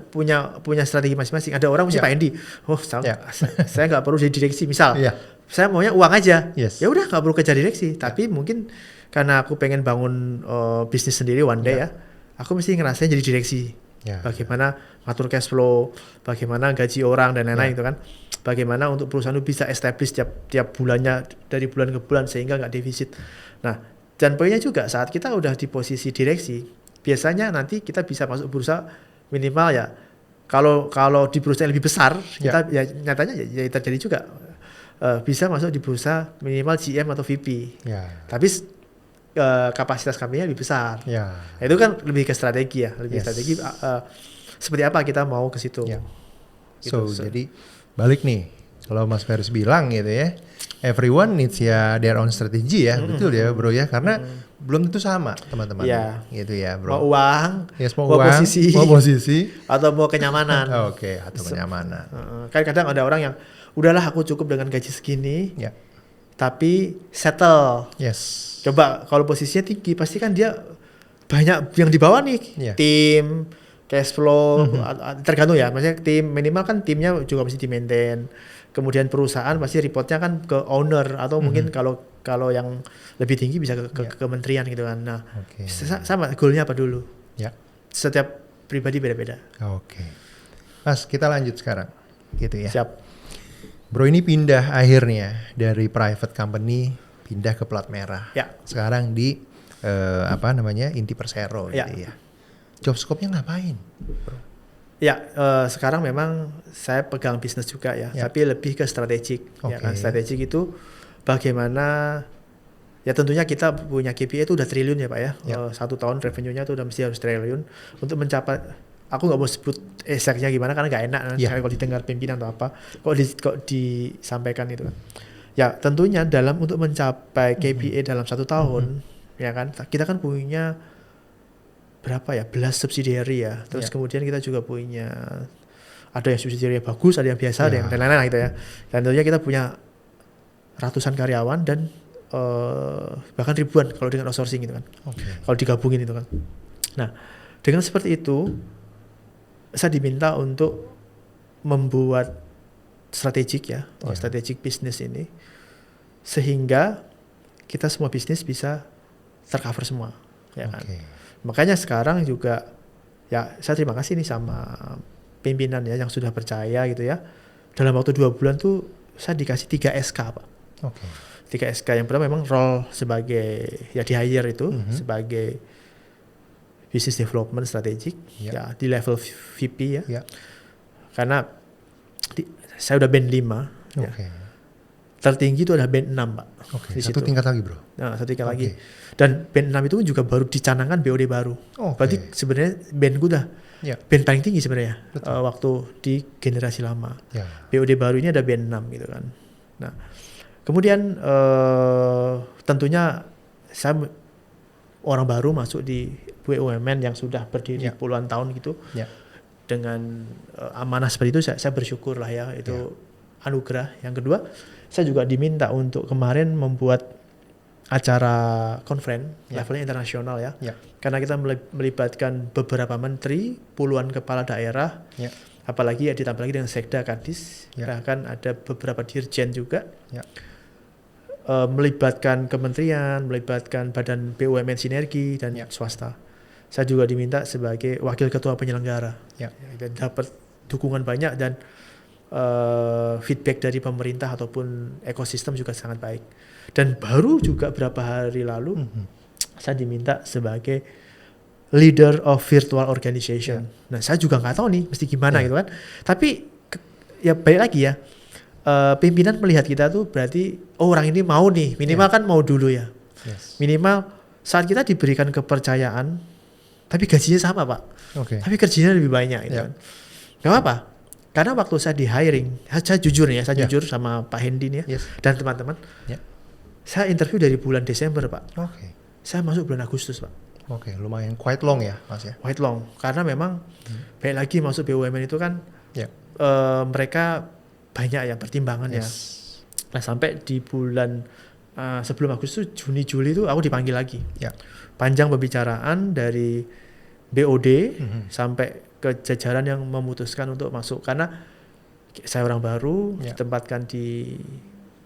punya strategi masing-masing. Ada orang mesti Pak Endi, saya nggak perlu jadi direksi, misal. Saya maunya uang aja. Ya udah nggak perlu kejar direksi. Tapi mungkin karena aku pengen bangun bisnis sendiri one day ya, aku mesti ngerasain jadi direksi. Bagaimana ngatur cash flow, bagaimana gaji orang dan lain-lain itu kan. Bagaimana untuk perusahaan itu bisa establish tiap bulannya dari bulan ke bulan sehingga nggak defisit. Nah, dan poinnya juga saat kita udah di posisi direksi, biasanya nanti kita bisa masuk bursa minimal ya. Kalau di bursa yang lebih besar, kita ya nyatanya ya terjadi juga bisa masuk di bursa minimal GM atau VP. Tapi kapasitas company-nya lebih besar. Ya. Nah, itu kan lebih ke strategi ya, lebih Yes. strategi seperti apa kita mau ke situ. Ya. Gitu. Jadi balik nih, kalau Mas Ferris bilang gitu ya, everyone needs ya their own strategy ya, betul ya bro ya, karena belum tentu sama teman-teman, gitu ya bro. Mau uang, Yes, mau mau uang, posisi, mau posisi, atau mau kenyamanan. Oke, atau kenyamanan. Kan kadang ada orang yang udahlah aku cukup dengan gaji segini, Ya. tapi settle. Yes. Coba kalau posisinya tinggi, pasti kan dia banyak yang di bawah nih, Ya. tim, cash flow, tergantung ya. Maksudnya tim minimal kan timnya juga mesti di-maintain. Kemudian perusahaan pasti reportnya kan ke owner atau mungkin kalau yang lebih tinggi bisa ke kementerian gitu kan. Nah, sama goalnya apa dulu? Ya. Setiap pribadi beda-beda. Oke. Mas, kita lanjut sekarang, gitu ya. Siap. Bro ini pindah akhirnya dari private company pindah ke plat merah. Ya. Sekarang di Inti Persero gitu ya. Job scope-nya ngapain, bro? Ya, sekarang memang saya pegang bisnis juga ya, tapi lebih ke strategik. Ya kan, strategik itu bagaimana, ya tentunya kita punya KPI itu udah triliun ya Pak ya. 1 tahun revenue-nya itu udah mesti harus triliun. Untuk mencapai, aku nggak mau sebut exactnya gimana karena nggak enak kalau didengar pimpinan atau apa, kok disampaikan itu kan. Ya tentunya untuk mencapai KPI dalam 1 tahun, ya kan, kita kan punya berapa ya, belas subsidiary ya. Terus kemudian kita juga punya, ada yang subsidiary bagus, ada yang biasa, ada yang lain-lain gitu ya. Dan tentunya kita punya ratusan karyawan dan bahkan ribuan kalau dengan outsourcing gitu kan. Kalau digabungin itu kan. Nah, dengan seperti itu saya diminta untuk membuat strategik ya, strategik bisnis ini sehingga kita semua bisnis bisa tercover semua, ya kan. Makanya sekarang juga ya saya terima kasih nih sama pimpinan ya yang sudah percaya gitu ya. Dalam waktu 2 bulan tuh saya dikasih 3 SK Pak. 3 SK. Yang pertama memang role sebagai ya di hire itu sebagai business development strategik ya di level VP ya. Karena saya udah band 5 ya. Tertinggi itu adalah band 6 Pak. Satu tingkat lagi bro. Nah, satu tingkat lagi. Dan band 6 itu juga baru dicanangkan BOD baru. Berarti sebenarnya band gue udah band paling tinggi sebenarnya waktu di generasi lama. BOD baru ini ada band 6 gitu kan. Nah, kemudian tentunya saya orang baru masuk di BUMN yang sudah berdiri puluhan tahun gitu. Dengan amanah seperti itu saya bersyukur lah ya, itu anugerah. Yang kedua, saya juga diminta untuk kemarin membuat acara conference levelnya internasional ya. Karena kita melibatkan beberapa menteri, puluhan kepala daerah, apalagi ditambah lagi dengan Sekda Kadis, bahkan ada beberapa dirjen juga. Melibatkan kementerian, melibatkan badan BUMN sinergi dan swasta. Saya juga diminta sebagai wakil ketua penyelenggara. Dan dapat dukungan banyak dan feedback dari pemerintah ataupun ekosistem juga sangat baik. Dan baru juga berapa hari lalu saya diminta sebagai leader of virtual organization. Nah, saya juga nggak tahu nih mesti gimana gitu kan. Tapi ya balik lagi ya, pimpinan melihat kita tuh berarti orang ini mau nih, minimal kan mau dulu ya. Minimal saat kita diberikan kepercayaan, tapi gajinya sama Pak. Tapi kerjanya lebih banyak gitu kan. Gak apa-apa. Karena waktu saya di hiring, saya jujur nih ya, saya jujur sama Pak Hendi nih ya, dan teman-teman. Saya interview dari bulan Desember Pak. Saya masuk bulan Agustus Pak. Lumayan quite long ya Mas ya. Quite long, karena memang baik lagi masuk BUMN itu kan mereka banyak ya pertimbangan ya. Nah sampai di bulan sebelum Agustus, Juni Juli itu aku dipanggil lagi. Panjang pembicaraan dari BOD sampai ke jajaran yang memutuskan untuk masuk, karena saya orang baru ditempatkan di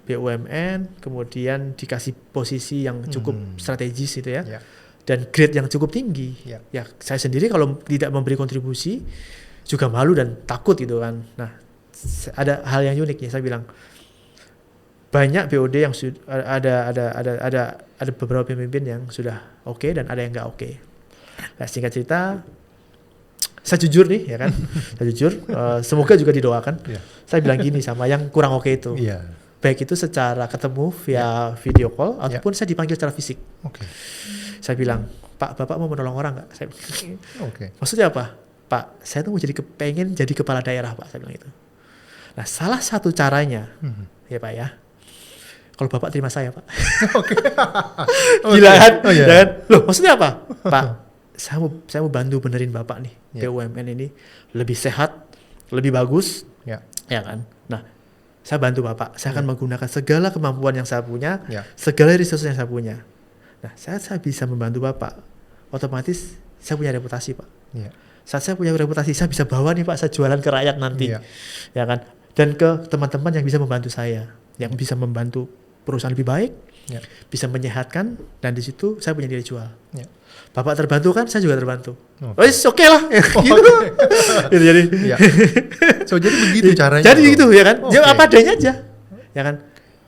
BUMN, kemudian dikasih posisi yang cukup strategis itu ya, dan grade yang cukup tinggi. Ya saya sendiri kalau tidak memberi kontribusi juga malu dan takut gitu kan. Nah ada hal yang unik ya, saya bilang banyak BOD yang ada beberapa pemimpin yang sudah oke dan ada yang nggak oke. Nah, singkat cerita, saya jujur nih ya kan, saya jujur. Semoga juga didoakan. Saya bilang gini sama yang kurang oke itu. baik itu secara ketemu via video call ataupun saya dipanggil secara fisik. Saya bilang, Pak, Bapak mau menolong orang nggak? Saya bilang, maksudnya apa? Pak, saya tuh mau pengen jadi kepala daerah, Pak. Saya bilang itu. Nah, salah satu caranya, ya Pak ya, kalau Bapak terima saya, Pak. Gila kan? Dan, loh, maksudnya apa? Pak, saya mau bantu benerin Bapak nih, BUMN ini lebih sehat, lebih bagus, ya kan? Nah, saya bantu Bapak. Saya akan menggunakan segala kemampuan yang saya punya, segala resources yang saya punya. Nah, saya bisa membantu Bapak. Otomatis saya punya reputasi, Pak. Saat saya punya reputasi, saya bisa bawa nih Pak, saya jualan ke rakyat nanti, ya kan? Dan ke teman-teman yang bisa membantu saya, yang bisa membantu perusahaan lebih baik, bisa menyehatkan, dan di situ saya punya nilai jual. Bapak terbantu kan, saya juga terbantu. Oke lah, gitu. Jadi, jadi begitu caranya. Jadi gitu ya kan, apa adanya aja, ya kan.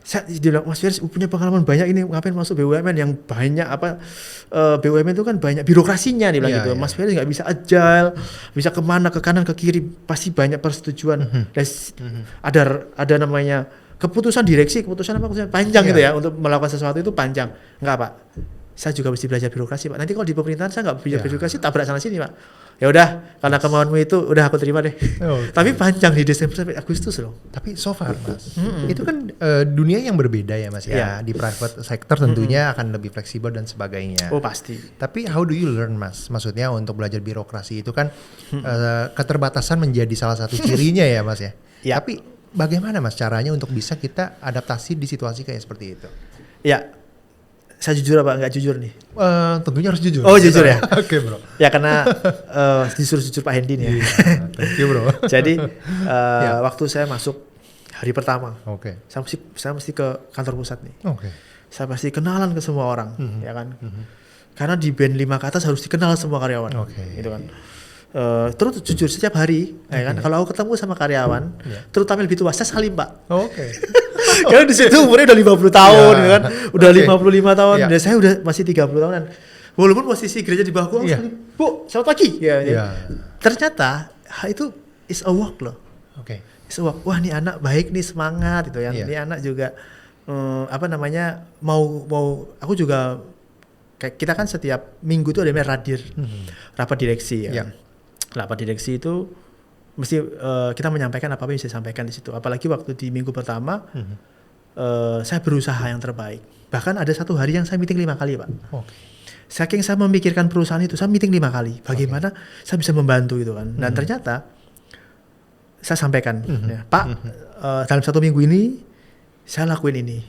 Dia bilang, Mas Feris punya pengalaman banyak ini, ngapain masuk BUMN yang banyak BUMN itu kan banyak birokrasinya, dia bilang gitu. Mas Feris nggak bisa agile, bisa kemana, ke kanan, ke kiri, pasti banyak persetujuan. Dan ada namanya keputusan direksi, keputusan panjang gitu ya, untuk melakukan sesuatu itu panjang. Enggak Pak, saya juga mesti belajar birokrasi Pak. Nanti kalau di pemerintahan saya nggak belajar birokrasi, tabrak sana sini Pak. Ya udah, karena kemauanmu itu udah aku terima deh. Tapi panjang di Desember sampai Agustus loh. Tapi so far Mas, itu kan dunia yang berbeda ya Mas ya. Di private sector tentunya akan lebih fleksibel dan sebagainya. Oh pasti. Tapi how do you learn Mas? Maksudnya untuk belajar birokrasi itu kan keterbatasan menjadi salah satu cirinya ya Mas ya. Tapi bagaimana Mas caranya untuk bisa kita adaptasi di situasi kayak seperti itu? Ya, saya jujur apa nggak jujur nih? Tentunya harus jujur. Oh jujur ya? Oke bro. Ya karena jujur Pak Hendy nih ya. Thank you bro. Jadi waktu saya masuk hari pertama, saya mesti ke kantor pusat nih. Saya pasti kenalan ke semua orang, ya kan? Karena di band 5 ke atas harus dikenal semua karyawan, gitu kan. Terus jujur setiap hari, ya kan? Kalau aku ketemu sama karyawan, terutama lebih tua, saya salim Pak. Karena di situ umurnya udah 50 tahun, kan? Udah 55 tahun, dan saya udah masih 30 tahunan. Walaupun posisi gereja di bawahku, Bu, selamat pagi. Ternyata itu is a work loh. Is a work. Wah, ini anak baik nih, semangat gitu ya. Ini anak juga mau aku juga kayak kita kan setiap minggu itu ada radir, rapat direksi ya. Rapat direksi itu mesti kita menyampaikan apa yang bisa disampaikan di situ. Apalagi waktu di minggu pertama, saya berusaha yang terbaik. Bahkan ada satu hari yang saya meeting 5 kali Pak. Saking saya memikirkan perusahaan itu, saya meeting 5 kali. Bagaimana saya bisa membantu itu kan. Dan ternyata saya sampaikan, ya, Pak, dalam 1 minggu ini saya lakuin ini.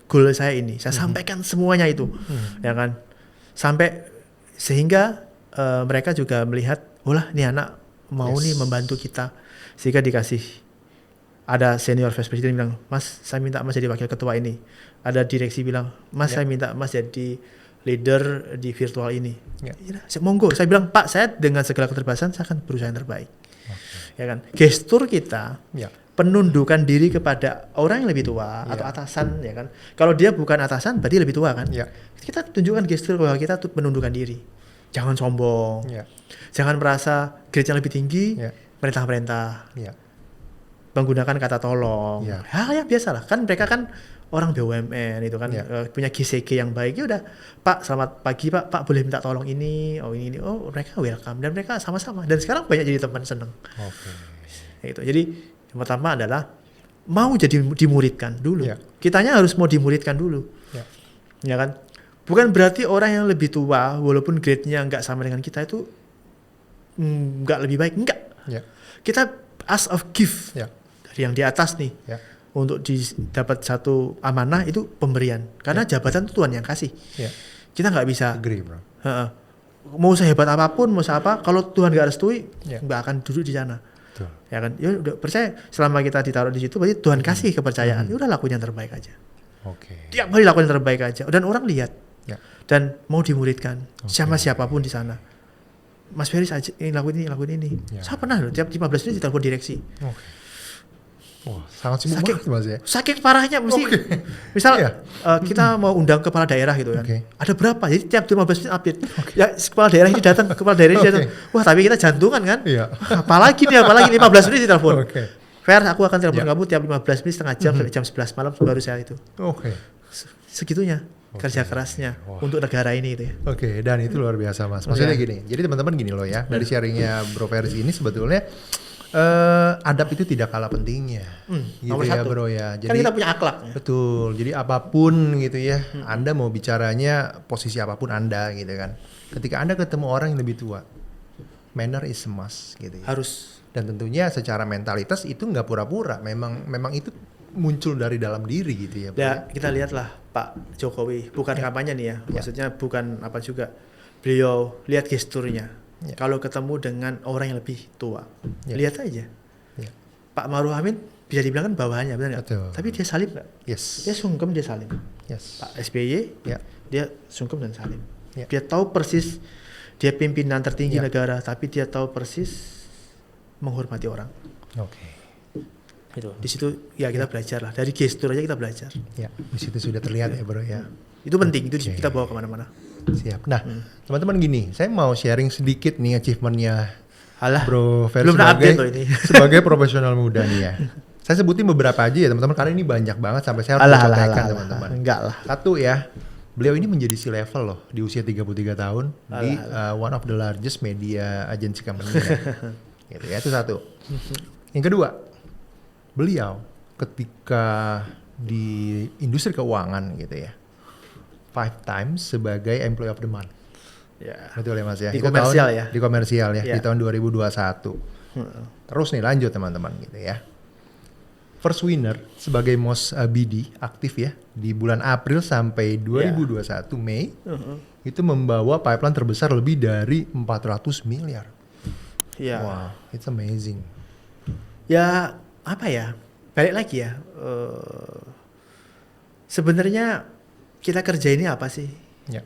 Goal saya ini. Saya sampaikan semuanya itu, ya kan. Sampai sehingga mereka juga melihat, lah nih anak mau nih membantu kita, sehingga dikasih ada senior vice president bilang, Mas saya minta Mas jadi wakil ketua ini, ada direksi bilang, Mas saya minta Mas jadi leader di virtual ini. Monggo, saya bilang Pak, saya dengan segala keterbatasan saya akan berusaha yang terbaik. Ya kan, gestur kita penundukan diri kepada orang yang lebih tua atau atasan, ya kan. Kalau dia bukan atasan berarti lebih tua kan. Kita tunjukkan gestur bahwa kita tuh menundukkan diri. Jangan sombong. Jangan merasa grade-nya lebih tinggi, perintah-perintah. Menggunakan kata tolong. Hal yang biasa lah. Kan mereka kan orang BUMN itu kan punya GCG yang baik. Ya udah, Pak, selamat pagi Pak. Pak boleh minta tolong ini, ini. Oh, mereka welcome dan mereka sama-sama. Dan sekarang banyak jadi teman, seneng. Gitu. Jadi yang pertama adalah mau jadi dimuridkan dulu. Kitanya harus mau dimuridkan dulu. Ya kan? Bukan berarti orang yang lebih tua walaupun grade-nya nggak sama dengan kita itu nggak lebih baik, enggak. Kita ask of gift dari yang di atas nih untuk dapat satu amanah itu pemberian. Karena jabatan itu Tuhan yang kasih. Kita nggak bisa. Agree, bro. Mau sehebat apapun, mau apa, kalau Tuhan nggak restui, nggak akan duduk di sana. Ya kan? Ya udah percaya selama kita ditaruh di situ, berarti Tuhan kasih kepercayaan. Ya udah lakuin yang terbaik aja. Tiap hari lakuin yang terbaik aja. Dan orang lihat dan mau dimuridkan sama siapapun di sana. Mas Feris ini lakuin ini. Saya pernah loh tiap 15 menit ditelepon direksi. Wah, sangat sibuk banget Mas ya. Saking parahnya mesti misal kita mau undang kepala daerah gitu kan. Ada berapa? Jadi tiap 15 menit update. Ya kepala daerah ini datang, kepala daerah ini datang. Wah, tapi kita jantungan kan? Apalagi 15 menit ditelepon. Fair, aku akan telepon kamu tiap 15 menit setengah jam sampai jam 11 malam baru saya itu. Oke. Segitunya kerja kerasnya untuk negara ini itu ya. Oke, dan itu luar biasa Mas. Maksudnya gini, jadi teman-teman gini loh ya, dari sharingnya Bro Ferris ini sebetulnya adab itu tidak kalah pentingnya, gitu ya bro ya. Jadi kan kita punya akhlak. Betul. Jadi apapun gitu ya, Anda mau bicaranya posisi apapun Anda gitu kan. Ketika Anda ketemu orang yang lebih tua, manner is a must gitu ya. Harus. Dan tentunya secara mentalitas itu nggak pura-pura. Memang itu muncul dari dalam diri gitu ya. Ya kita lihatlah Pak Jokowi, bukan kampanye nih ya. Maksudnya bukan apa juga. Beliau lihat gesturnya. Kalau ketemu dengan orang yang lebih tua, lihat aja. Pak Maruf Amin bisa dibilang kan bawahannya, benar nggak? Tapi dia salim nggak? Yes. Dia sungkem, dia salim. Yes. Pak SBY, dia sungkem dan salim. Dia tahu persis, dia pimpinan tertinggi negara, tapi dia tahu persis menghormati orang. Oke. Itu. Di situ ya kita belajar lah. Dari gestur aja kita belajar. Ya, di situ sudah terlihat ya bro ya. Itu penting, itu kita bawa kemana-mana. Siap. Nah, teman-teman gini, saya mau sharing sedikit nih achievementnya Bro Ferris sebagai profesional muda nih ya. Saya sebutin beberapa aja ya teman-teman, karena ini banyak banget sampai saya harus contekan teman-teman. Enggak lah. Satu ya, beliau ini menjadi C-level loh di usia 33 tahun di one of the largest media agency company. Gitu ya, itu satu. Yang kedua, beliau ketika di industri keuangan gitu ya, 5 times sebagai Employee of the Month. Ya. Betul ya Mas ya. Di komersial ya. Di komersial ya, di tahun 2021. Terus nih lanjut teman-teman gitu ya. First winner sebagai most BD aktif ya di bulan April sampai 2021 Mei. Itu membawa pipeline terbesar lebih dari 400 miliar. Ya. Wow, it's amazing. Ya, apa ya? Balik lagi ya. Sebenarnya kita kerja ini apa sih? Ya.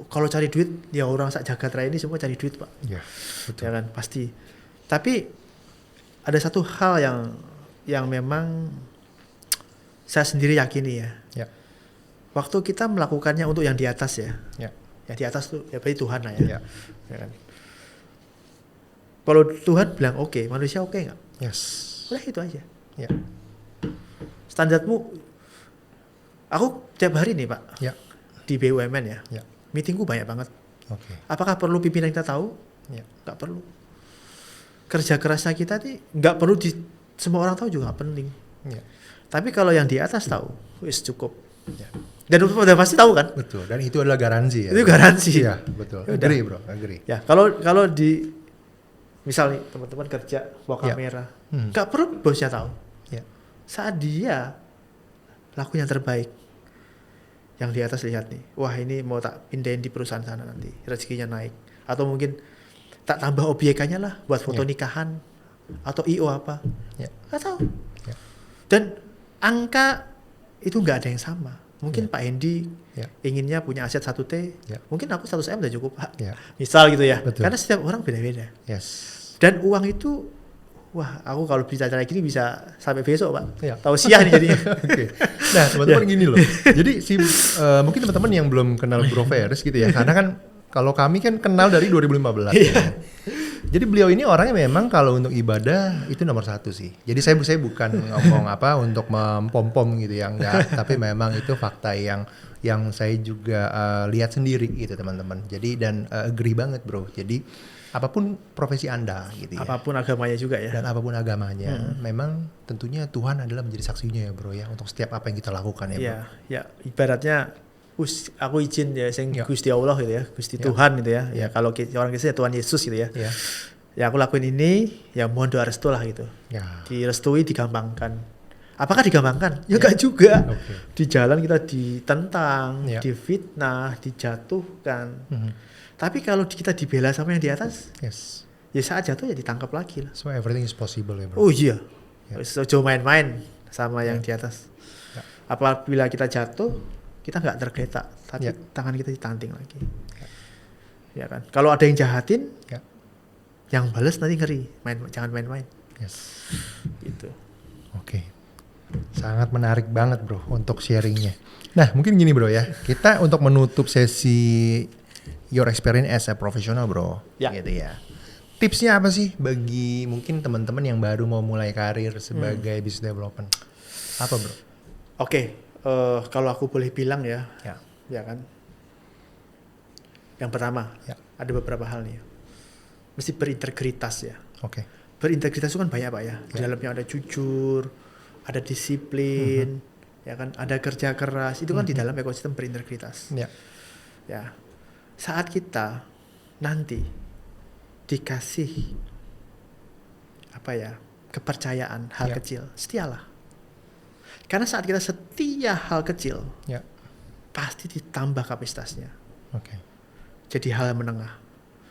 Kalau cari duit, ya orang sak jagat raya ini semua cari duit Pak. Ya, betul. Ya kan, pasti. Tapi ada satu hal yang memang saya sendiri yakini ya. Ya. Waktu kita melakukannya untuk yang di atas ya. Ya. Ya di atas tuh ya berarti Tuhan lah ya. Ya kan. Kalau Tuhan bilang oke, manusia oke nggak? Yes. Udah itu aja. Ya. Standarmu, aku tiap hari nih Pak. Ya. Di BUMN ya. Ya. Meetingku banyak banget. Okay. Apakah perlu pimpinan kita tahu? Ya. Nggak perlu. Kerja kerasnya kita nih nggak perlu semua orang tahu juga nggak penting. Ya. Tapi kalau yang di atas tahu, wis cukup. Ya. Dan udah pasti tahu kan? Betul. Dan itu adalah garansi ya. Itu garansi. Iya betul. Agree bro, agree. Ya kalau di misal nih teman-teman kerja bawa kamera, nggak perlu bosnya tahu. Ya. Saat dia lakuin yang terbaik, yang di atas lihat nih, wah ini mau tak pindahin di perusahaan sana nanti rezekinya naik, atau mungkin tak tambah obyekannya lah buat foto nikahan atau IO apa, nggak tahu. Dan angka itu nggak ada yang sama. Mungkin Pak Hendy inginnya punya aset 1T, mungkin aku 100M udah cukup Pak. Misal gitu ya. Betul. Karena setiap orang beda-beda. Yes. Dan uang itu, wah aku kalau bicara gini bisa sampai besok Pak. Tausiah nih jadinya. Okay. Nah teman-teman gini loh. Jadi mungkin teman-teman yang belum kenal Bro Ferris gitu ya. Karena kan kalau kami kan kenal dari 2015. Jadi beliau ini orangnya memang kalau untuk ibadah itu nomor 1 sih. Jadi saya bukan ngomong apa untuk mempom-pom gitu ya, enggak. Tapi memang itu fakta yang saya juga lihat sendiri gitu teman-teman. Jadi dan agree banget bro. Jadi apapun profesi Anda gitu ya. Apapun agamanya juga ya. Dan apapun agamanya, memang tentunya Tuhan adalah menjadi saksinya ya bro ya untuk setiap apa yang kita lakukan ya bro. Iya, ya ibaratnya aku izin ya sing Gusti Allah gitu ya, Gusti Tuhan gitu ya. Ya kalau orang Kristen ya Tuhan Yesus gitu ya. Ya aku lakuin ini, ya mohon doa restu lah gitu. Direstui, digampangkan. Apakah digampangkan? Ya enggak juga. Di jalan kita ditentang, difitnah, dijatuhkan. Tapi kalau kita dibela sama yang di atas, ya saat jatuh ya ditangkap lagi lah. So everything is possible ya bro. Oh iya. Jangan main-main sama yang di atas. Apabila kita jatuh, kita nggak tergeletak, tapi tangan kita ditanting lagi. Ya kan. Kalau ada yang jahatin, yang balas nanti ngeri. Jangan main-main. Yes. Gitu. Oke. Sangat menarik banget bro untuk sharingnya. Nah mungkin gini bro ya. Kita untuk menutup sesi your experience as a professional bro. Gitu ya. Tipsnya apa sih bagi mungkin teman-teman yang baru mau mulai karir sebagai business development? Apa bro? Oke, kalau aku boleh bilang ya kan. Yang pertama, ada beberapa hal nih. Mesti berintegritas ya. Oke. Berintegritas itu kan banyak Pak ya. Di dalamnya ada jujur, ada disiplin, ya kan, ada kerja keras. Itu kan di dalam ekosistem berintegritas. Ya. Saat kita nanti dikasih kepercayaan hal kecil, setialah. Karena saat kita setia hal kecil, pasti ditambah kapasitasnya. Jadi hal menengah,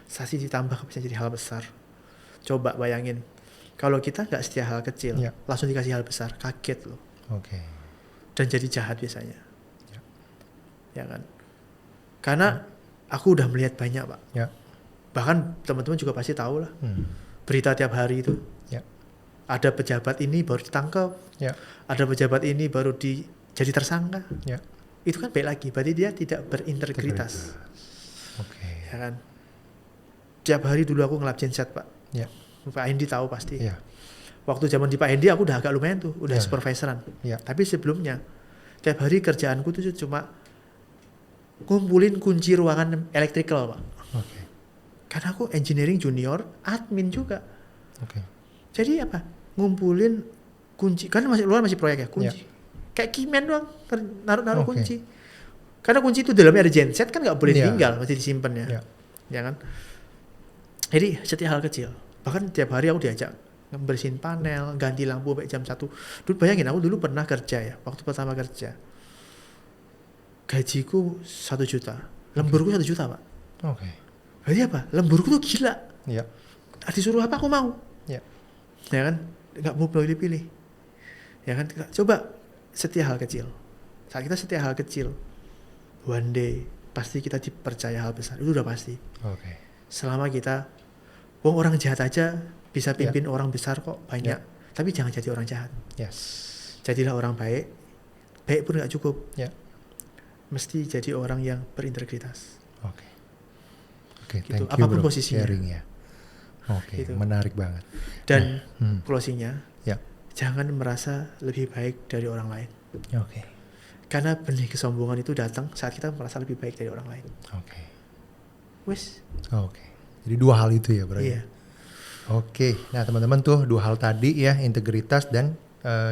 pasti ditambah kapasitasnya jadi hal besar. Coba bayangin, kalau kita nggak setia hal kecil, langsung dikasih hal besar, kaget loh. Dan jadi jahat biasanya, ya kan? Karena aku udah melihat banyak Pak. Bahkan teman-teman juga pasti tahu lah, berita tiap hari itu. Ada pejabat ini baru ditangkap, ada pejabat ini baru jadi tersangka. Itu kan baik lagi, berarti dia tidak berintegritas. Ya kan? Tiap hari dulu aku ngelap genset Pak. Pak Hendi tahu pasti. Waktu zaman di Pak Hendi aku udah agak lumayan tuh, udah supervisoran. Tapi sebelumnya, tiap hari kerjaanku tuh cuma ngumpulin kunci ruangan electrical Pak. Karena aku engineering junior, admin juga. Jadi apa? Ngumpulin kunci. Karena masih proyek ya, kunci. Kayak kimen doang, naruh kunci. Karena kunci itu dalamnya ada genset kan nggak boleh tinggal, masih disimpan ya. Ya kan? Jadi setiap hal kecil. Bahkan tiap hari aku diajak bersihin panel, ganti lampu sampai jam 1. Dulu bayangin aku dulu pernah kerja ya, waktu pertama kerja. Gajiku 1 juta. Lemburku 1 juta, Pak. Berarti apa? Lemburku tuh gila. Disuruh apa aku mau. Ya kan? Nggak mau pilih-pilih. Ya kan? Coba setia hal kecil. Saat kita setia hal kecil, one day pasti kita dipercaya hal besar. Itu udah pasti. Selama kita, orang jahat aja bisa pimpin orang besar kok banyak. Tapi jangan jadi orang jahat. Jadilah orang baik. Baik pun nggak cukup. Mesti jadi orang yang berintegritas. Gitu. Apapun posisinya. Gitu. Menarik banget. Dan closingnya, jangan merasa lebih baik dari orang lain. Karena benih kesombongan itu datang saat kita merasa lebih baik dari orang lain. Jadi 2 hal itu ya bro. Nah teman-teman tuh 2 hal tadi ya, integritas dan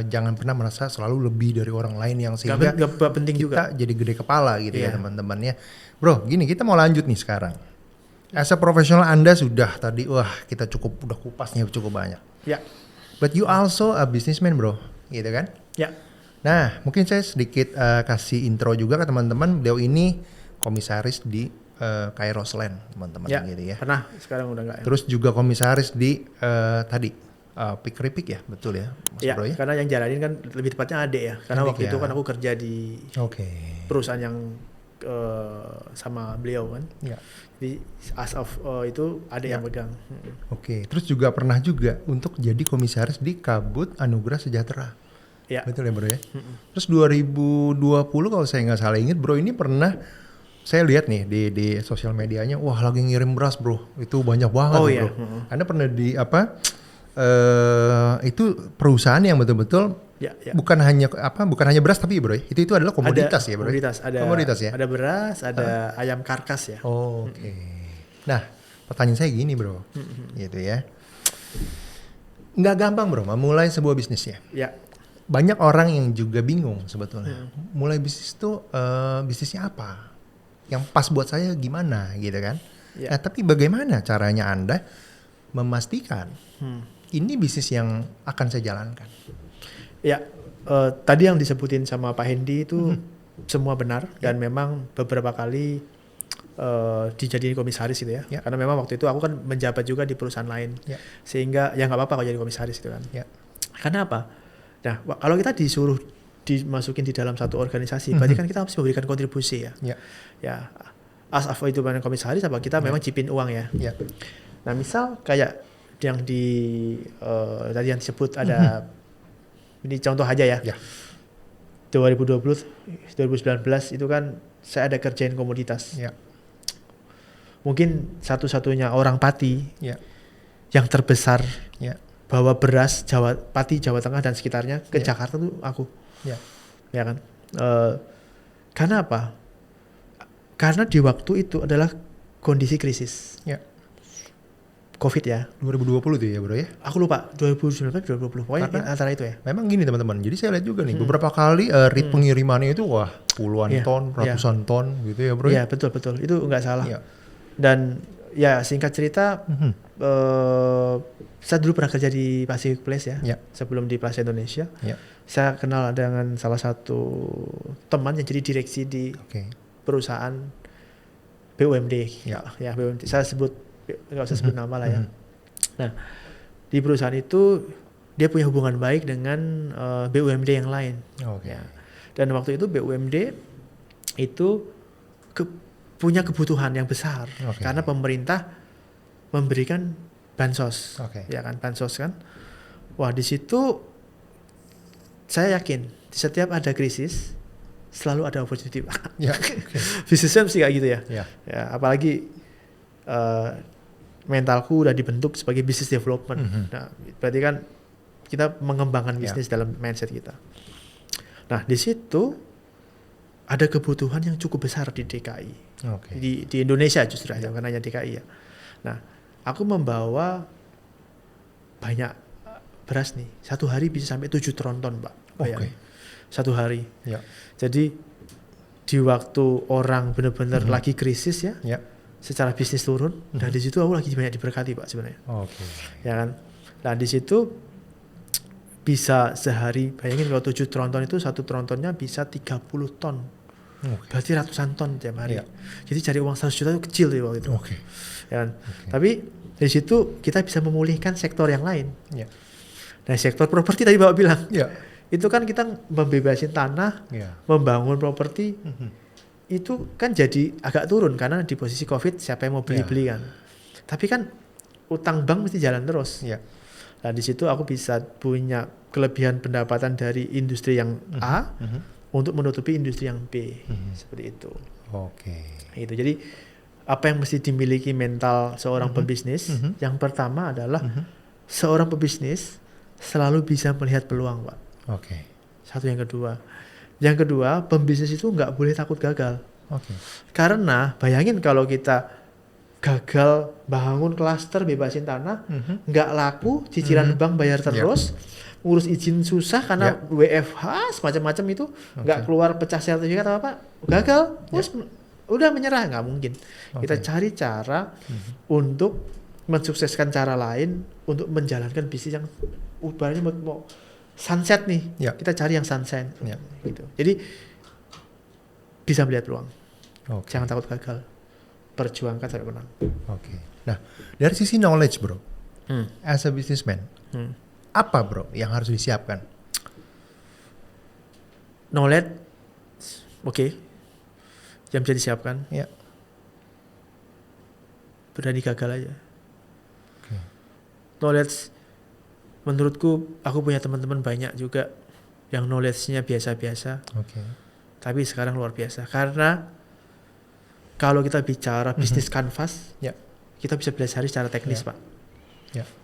jangan pernah merasa selalu lebih dari orang lain yang sehingga gak penting kita juga. Jadi gede kepala gitu ya teman-teman ya. Bro, gini kita mau lanjut nih sekarang. As a profesional Anda sudah tadi, kita udah kupasnya cukup banyak. But you also a businessman bro, gitu kan? Nah, mungkin saya sedikit kasih intro juga ke teman-teman. Beliau ini komisaris di Kairos Land, teman-teman gitu ya. Pernah, sekarang udah enggak. Terus juga komisaris di Pikripik ya, betul ya, Mas Bro ya? Karena yang jalanin kan lebih tepatnya adek ya. Karena waktu itu kan aku kerja di perusahaan yang sama beliau kan. Jadi as of itu ada yang pegang. Terus juga pernah juga untuk jadi komisaris di Kabut Anugerah Sejahtera. Betul ya bro ya. Terus 2020 kalau saya nggak salah ingat bro ini pernah saya lihat nih di sosial medianya, lagi ngirim beras bro, itu banyak banget bro. Anda pernah di itu perusahaan yang betul-betul bukan hanya beras tapi bro, itu adalah komoditas ya bro. Komoditas ya. Ada beras, ada ayam karkas ya. Nah pertanyaan saya gini bro, gitu ya. Nggak gampang bro memulai sebuah bisnis ya. Banyak orang yang juga bingung sebetulnya. Mulai bisnis tuh bisnisnya apa? Yang pas buat saya gimana gitu kan. Nah tapi bagaimana caranya Anda memastikan ini bisnis yang akan saya jalankan? Tadi yang disebutin sama Pak Hendi itu semua benar dan memang beberapa kali dijadiin komisaris gitu ya. Karena memang waktu itu aku kan menjabat juga di perusahaan lain. Sehingga ya nggak apa-apa kalau jadi komisaris gitu kan. Karena apa? Nah, kalau kita disuruh dimasukin di dalam satu organisasi, berarti kan kita harus memberikan kontribusi ya. As of itu mana komisaris apa kita memang cipin uang ya. Nah, misal kayak yang tadi yang disebut ada ini contoh aja ya. 2019 itu kan saya ada kerjain komoditas. Mungkin satu-satunya orang Pati yang terbesar Ya. bawa beras Pati Jawa Tengah dan sekitarnya ke Jakarta tuh aku. Ya. Ya kan? Karena apa? Karena di waktu itu adalah kondisi krisis. Ya. COVID ya. 2020 tuh ya bro ya? Aku lupa 2019 2020 pokoknya antara itu ya. Memang gini teman-teman. Jadi saya lihat juga nih beberapa kali rate pengirimannya itu wah puluhan ton, ratusan ton gitu ya bro. Iya betul itu nggak salah. Ya. Dan ya singkat cerita, saya dulu pernah kerja di Pacific Place ya. Sebelum di Plaza Indonesia. Saya kenal dengan salah satu teman yang jadi direksi di perusahaan BUMD. Ya BUMD. Saya nggak usah sebut nama lah ya. Nah di perusahaan itu dia punya hubungan baik dengan BUMD yang lain. Ya. Dan waktu itu BUMD itu punya kebutuhan yang besar karena pemerintah memberikan bansos, ya kan bansos kan. Wah di situ saya yakin setiap ada krisis selalu ada opportunity. Bisnisnya mesti kayak gitu ya. Ya apalagi mentalku udah dibentuk sebagai business development. Nah berarti kan kita mengembangkan bisnis dalam mindset kita. Nah di situ ada kebutuhan yang cukup besar di DKI, di Indonesia justru ya, bukan hanya DKI ya. Nah, aku membawa banyak beras nih, satu hari bisa sampai 7 tronton, Pak. Satu hari. Jadi di waktu orang benar-benar lagi krisis ya, secara bisnis turun, dan di situ aku lagi banyak diberkati Pak sebenarnya. Ya kan. Nah di situ bisa sehari, bayangin kalau 7 tronton itu satu trontonnya bisa 30 ton. Berarti ratusan ton tiap hari. Jadi cari uang 100 juta itu kecil ya waktu itu. Ya kan? Tapi dari situ kita bisa memulihkan sektor yang lain. Nah sektor properti tadi Bapak bilang, itu kan kita membebasin tanah, membangun properti, itu kan jadi agak turun karena di posisi COVID siapa yang mau beli-beli kan. Tapi kan utang bank mesti jalan terus. Nah di situ aku bisa punya kelebihan pendapatan dari industri yang A untuk menutupi industri yang B, seperti itu. Gitu. Jadi apa yang mesti dimiliki mental seorang pebisnis? Yang pertama adalah seorang pebisnis selalu bisa melihat peluang, Pak. Satu yang kedua. Yang kedua, pembisnis itu nggak boleh takut gagal. Karena bayangin kalau kita gagal bangun klaster bebasin tanah, nggak laku, cicilan bank bayar terus, ngurus izin susah karena WFH semacam-macam itu, nggak keluar pecah sertifikat apa gagal, terus udah menyerah, nggak mungkin. Kita cari cara untuk mensukseskan cara lain untuk menjalankan bisnis yang ibaratnya mau sunset nih, kita cari yang sunset, gitu. Jadi bisa melihat peluang, jangan takut gagal. Perjuangkan sampai menang. Nah, dari sisi knowledge bro, as a businessman, apa bro yang harus disiapkan? Knowledge, yang bisa disiapkan. Berani gagal aja. Knowledge, menurutku aku punya teman-teman banyak juga yang knowledge-nya biasa-biasa, tapi sekarang luar biasa karena kalau kita bicara bisnis canvas, kita bisa belajar secara teknis, Pak.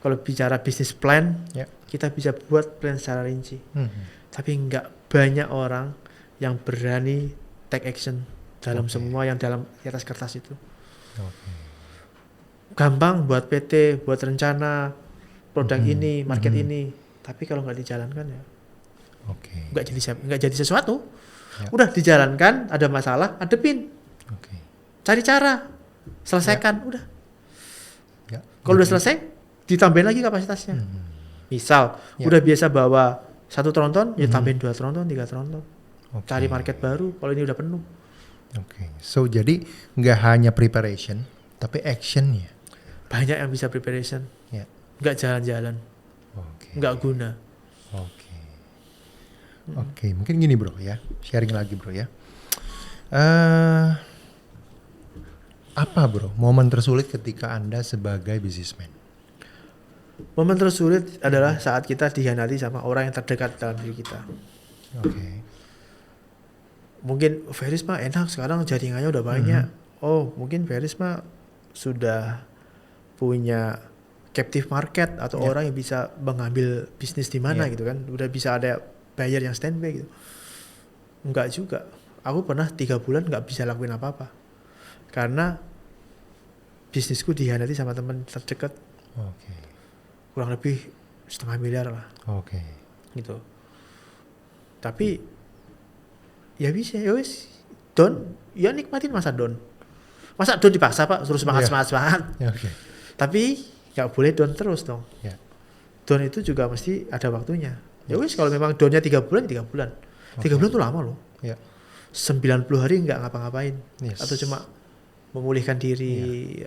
Kalau bicara bisnis plan, kita bisa buat plan secara rinci. Tapi nggak banyak orang yang berani take action dalam semua yang di atas kertas itu. Gampang buat PT, buat rencana produk ini, market ini. Tapi kalau nggak dijalankan ya, nggak jadi sesuatu. Udah dijalankan, ada masalah, hadepin. Cari cara, selesaikan, udah. Kalau udah selesai, ditambahin lagi kapasitasnya. Misal, udah biasa bawa 1 tronton, ya tambahin 2 tronton, 3 tronton. Cari market baru, kalau ini udah penuh. So, jadi nggak hanya preparation, tapi actionnya. Banyak yang bisa preparation, nggak jalan-jalan, nggak guna. Mungkin gini bro ya, sharing lagi bro ya. Apa bro momen tersulit ketika Anda sebagai businessman? Momen tersulit adalah saat kita dikhianati sama orang yang terdekat dalam diri kita. Mungkin Feris mah enak sekarang jaringannya udah banyak. Oh mungkin Feris mah sudah punya captive market atau orang yang bisa mengambil bisnis di mana gitu kan, udah bisa ada buyer yang standby gitu. Enggak juga. Aku pernah 3 bulan nggak bisa lakuin apa-apa karena bisnisku dihianati sama teman terdekat. Kurang lebih 500 miliar lah. Gitu. Tapi ya bisa, ya wis down, ya nikmatin masa down. Masa down dipaksa Pak, terus semangat. Tapi nggak boleh down terus dong. Down itu juga mesti ada waktunya. Ya wis kalau memang downnya 3 bulan, 3 bulan. 3 bulan tuh lama loh. 90 hari nggak ngapa-ngapain. Atau cuma memulihkan diri.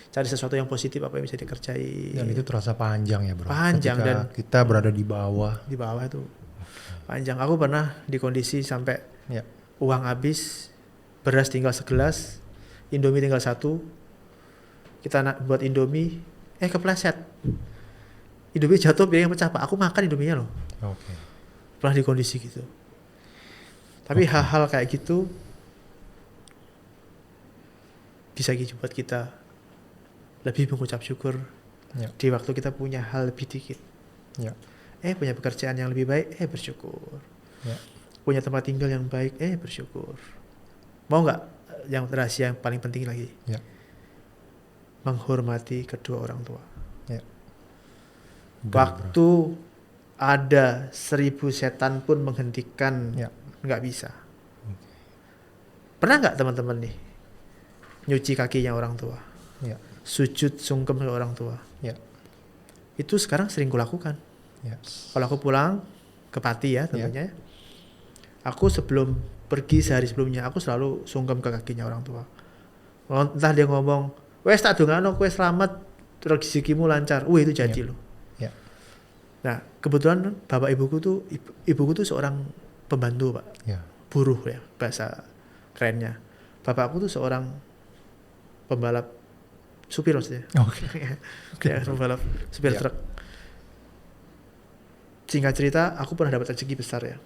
Cari sesuatu yang positif apa yang bisa dikerjain. Dan itu terasa panjang ya bro. Panjang. Ketika dan kita berada di bawah. Di bawah itu panjang. Aku pernah di kondisi sampai uang habis, beras tinggal segelas, Indomie tinggal 1. Kita buat Indomie, kepleset. Indomie jatuh, piringnya pecah Pak. Aku makan Indominya loh. Pernah di kondisi gitu. Tapi hal-hal kayak gitu bisa buat kita lebih mengucap syukur di waktu kita punya hal lebih dikit. Punya pekerjaan yang lebih baik, bersyukur. Punya tempat tinggal yang baik, bersyukur. Mau nggak yang rahasia yang paling penting lagi? Menghormati kedua orang tua. Waktu ada 1000 setan pun menghentikan, nggak bisa. Pernah nggak teman-teman nih nyuci kakinya orang tua, sujud sungkem ke orang tua? Itu sekarang sering kulakukan. Kalau aku pulang ke Pati ya tentunya, aku sebelum pergi sehari sebelumnya aku selalu sungkem ke kakinya orang tua. Entah dia ngomong, wes tak dongano kowe selamat, rezekimu lancar, itu jadi loh. Nah kebetulan bapak ibuku tuh seorang pembantu Pak, buruh ya bahasa kerennya. Bapakku tuh seorang pembalap supir maksudnya. Pembalap supir truk. Singkat cerita, aku pernah dapat rezeki besar ya.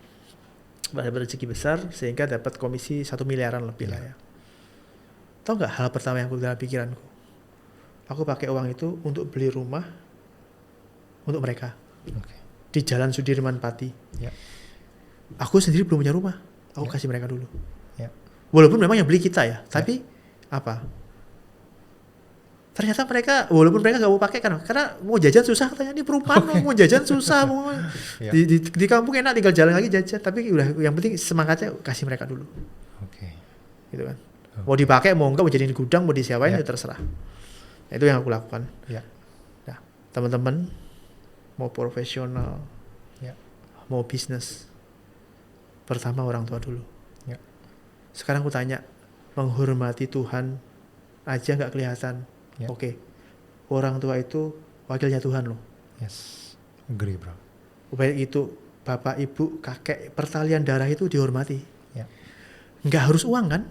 Dapat rezeki besar sehingga dapat komisi 1 miliaran lebih lah ya. Tahu nggak hal pertama yang aku dalam pikiranku? Aku pakai uang itu untuk beli rumah untuk mereka. Di Jalan Sudirman Pati. Aku sendiri belum punya rumah. Aku kasih mereka dulu. Walaupun memang yang beli kita ya, tapi apa? Ternyata mereka, walaupun mereka nggak mau pakai karena mau jajan susah katanya, ini perumahan mau jajan susah, mau di kampung enak tinggal jalan lagi jajan, tapi udah yang penting semangatnya kasih mereka dulu. Gitu kan. Mau dipakai mau enggak, mau jadiin gudang, mau disiapain itu terserah. Nah, itu yang aku lakukan. Nah, teman-teman mau profesional, mau bisnis, pertama orang tua dulu. Sekarang aku tanya, menghormati Tuhan aja nggak kelihatan. Orang tua itu wakilnya Tuhan loh. Agree bro. Baik itu bapak, ibu, kakek, pertalian darah itu dihormati. Nggak harus uang kan?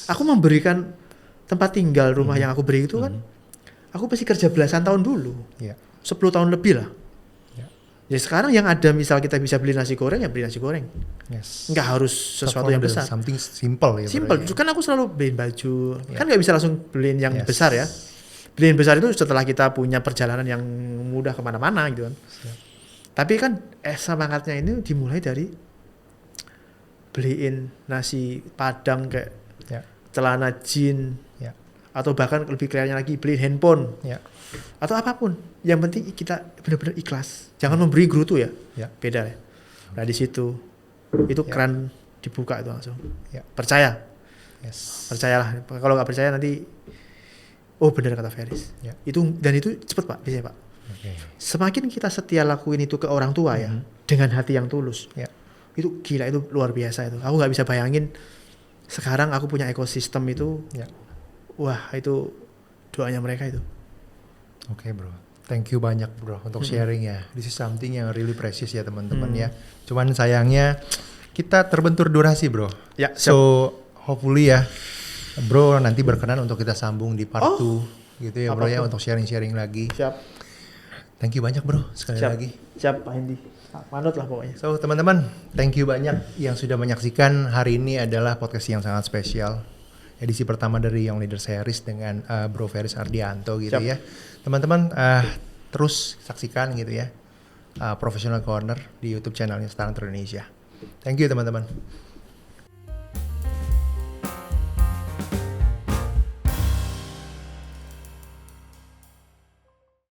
Aku memberikan tempat tinggal, rumah yang aku beri itu kan, aku pasti kerja belasan tahun dulu, 10 tahun lebih lah. Ya sekarang yang ada misal kita bisa beli nasi goreng, ya beli nasi goreng. Nggak harus sesuatu yang besar. Something simple ya. Simple. Kan aku selalu beliin baju. Kan nggak bisa langsung beliin yang besar ya. Beliin besar itu setelah kita punya perjalanan yang mudah kemana-mana gitu kan. Tapi kan semangatnya ini dimulai dari beliin nasi padang kayak celana jeans, atau bahkan lebih keren lagi beliin handphone. Atau apapun, yang penting kita benar-benar ikhlas. Jangan memberi gerutu ya. Beda ya. Nah di situ itu keran dibuka itu langsung. Percaya. Percayalah. Kalau nggak percaya nanti, benar kata Feris. Itu cepet Pak, biasanya Pak. Semakin kita setia lakuin itu ke orang tua ya, dengan hati yang tulus. Itu gila, itu luar biasa itu. Aku nggak bisa bayangin sekarang aku punya ekosistem itu. Wah itu doanya mereka itu. Bro, thank you banyak bro untuk sharing ya. This is something yang really precious ya teman-teman ya. Cuman sayangnya kita terbentur durasi bro. So hopefully ya bro nanti berkenan untuk kita sambung di part 2 gitu ya bro ya, untuk sharing-sharing lagi. Siap. Thank you banyak bro sekali lagi. Siap Pak Hendy. Manut lah pokoknya. So teman-teman, thank you banyak yang sudah menyaksikan. Hari ini adalah podcast yang sangat spesial. edisi pertama dari Young Leader Series dengan Bro Feris Ardianto gitu Siap. ya. Teman-teman terus saksikan gitu ya Professional Corner di YouTube channelnya Starhunter Indonesia. Thank you teman-teman.